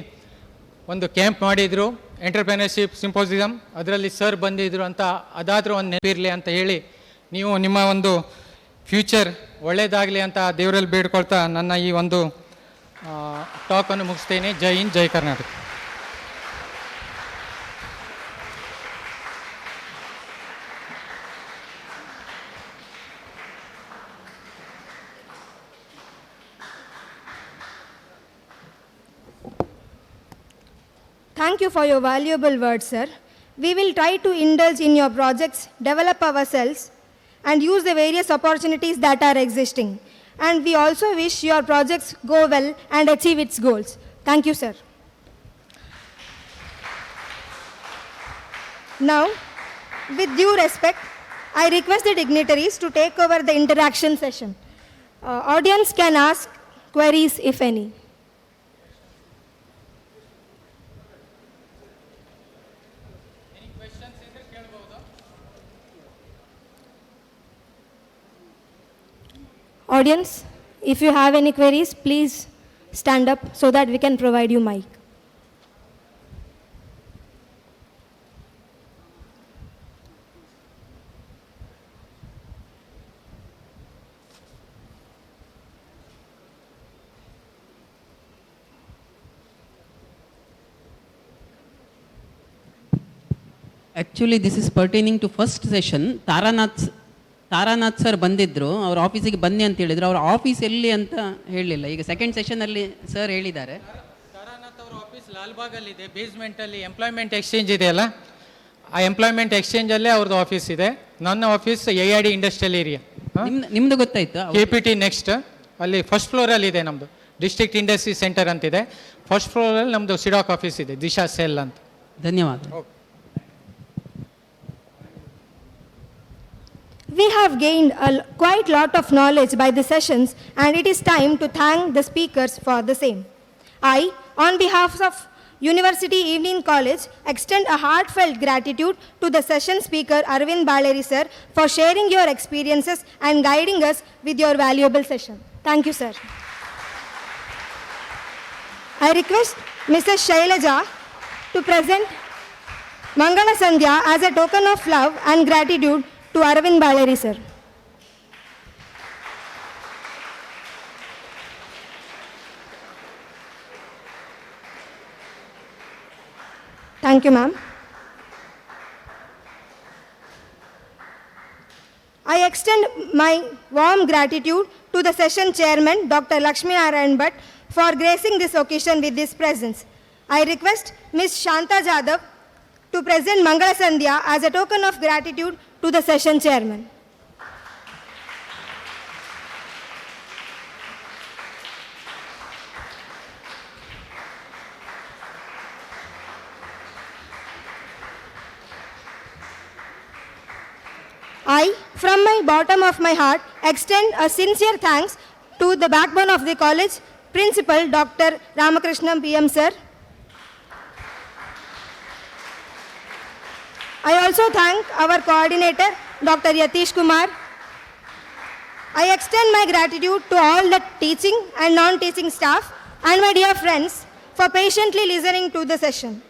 ಒಂದು ಕ್ಯಾಂಪ್ ಮಾಡಿದರು, ಎಂಟರ್ಪ್ರೆನರ್ಶಿಪ್ ಸಿಂಪೋಸಿಯಮ್, ಅದರಲ್ಲಿ ಸರ್ ಬಂದಿದ್ದರು ಅಂತ, ಅದಾದರೂ ಒಂದು ನೆನಪಿರಲಿ ಅಂತ ಹೇಳಿ ನೀವು ನಿಮ್ಮ ಒಂದು ಫ್ಯೂಚರ್ ಒಳ್ಳೆಯದಾಗಲಿ ಅಂತ ದೇವರಲ್ಲಿ ಬೇಡ್ಕೊಳ್ತಾ ನನ್ನ ಈ ಒಂದು ಟಾಕನ್ನು ಮುಗಿಸ್ತೇನೆ. ಜೈ ಹಿಂದ್, ಜೈ Karnataka. Thank you for your valuable words, sir. We will try to indulge in your projects, develop ourselves, and use the various opportunities that are existing. And we also wish your projects go well and achieve its goals. Thank you, sir. Now, with due respect, I request the dignitaries to take over the interaction session. Audience can ask queries if any. Audience, if you have any queries, please stand up so that we can provide you mic. Actually, this is pertaining to first session. Taranath sir ಬಂದಿದ್ದರು, ಅವ್ರ ಆಫೀಸಿಗೆ ಬನ್ನಿ ಅಂತ ಹೇಳಿದ್ರು. ಅವ್ರ office ಎಲ್ಲಿ ಅಂತ ಹೇಳಲಿಲ್ಲ. ಈಗ ಸೆಕೆಂಡ್ ಸೆಷನಲ್ಲಿ ಸರ್ ಹೇಳಿದ್ದಾರೆ. ತಾರಾನಾಥ್ ಅವರ ಆಫೀಸ್ ಲಾಲ್ಬಾಗಲ್ಲಿದೆ, ಬೇಸ್ಮೆಂಟಲ್ಲಿ ಎಂಪ್ಲಾಯ್ಮೆಂಟ್ ಎಕ್ಸ್ಚೇಂಜ್ ಇದೆಯಲ್ಲ, ಆ ಎಂಪ್ಲಾಯ್ಮೆಂಟ್ ಎಕ್ಸ್ಚೇಂಜಲ್ಲೇ ಅವ್ರದ್ದು ಆಫೀಸ್ ಇದೆ. ನನ್ನ ಆಫೀಸ್ AID ಇಂಡಸ್ಟ್ರಿಯಲ್ ಏರಿಯಾ. ನಿಮ್ದು ಗೊತ್ತಾಯ್ತು KPT ನೆಕ್ಸ್ಟ್ ಅಲ್ಲಿ ಫಸ್ಟ್ ಫ್ಲೋರಲ್ಲಿ ಇದೆ ನಮ್ಮದು ಡಿಸ್ಟ್ರಿಕ್ಟ್ ಇಂಡಸ್ಟ್ರಿ ಸೆಂಟರ್ ಅಂತಿದೆ. ಫಸ್ಟ್ ಫ್ಲೋರಲ್ಲಿ ನಮ್ಮದು ಸಿಡಾಕ್ ಆಫೀಸ್ ಇದೆ, ದಿಶಾ ಸೆಲ್ ಅಂತ. ಧನ್ಯವಾದ. We have gained quite lot of knowledge by the sessions, and it is time to thank the speakers for the same. I, on behalf of University Evening College, extend a heartfelt gratitude to the session speaker Arvind Baleri sir for sharing your experiences and guiding us with your valuable session. Thank you, sir. I request Mrs. Shailaja to present Mangala Sandhya as a token of love and gratitude to Arvind Baleri sir. Thank you, ma'am. I extend my warm gratitude to the session chairman, Dr. Lakshmi Narayan Bhatt, for gracing this occasion with his presence. I request Ms. Shanta Jadhav to present Mangala Sandhya as a token of gratitude to the session chairman. I, from my bottom of my heart, extend a sincere thanks to the backbone of the college, Principal Dr. Ramakrishnan PM sir. I also thank our coordinator, Dr. Yatish Kumar. I extend my gratitude to all the teaching and non-teaching staff and my dear friends for patiently listening to the session.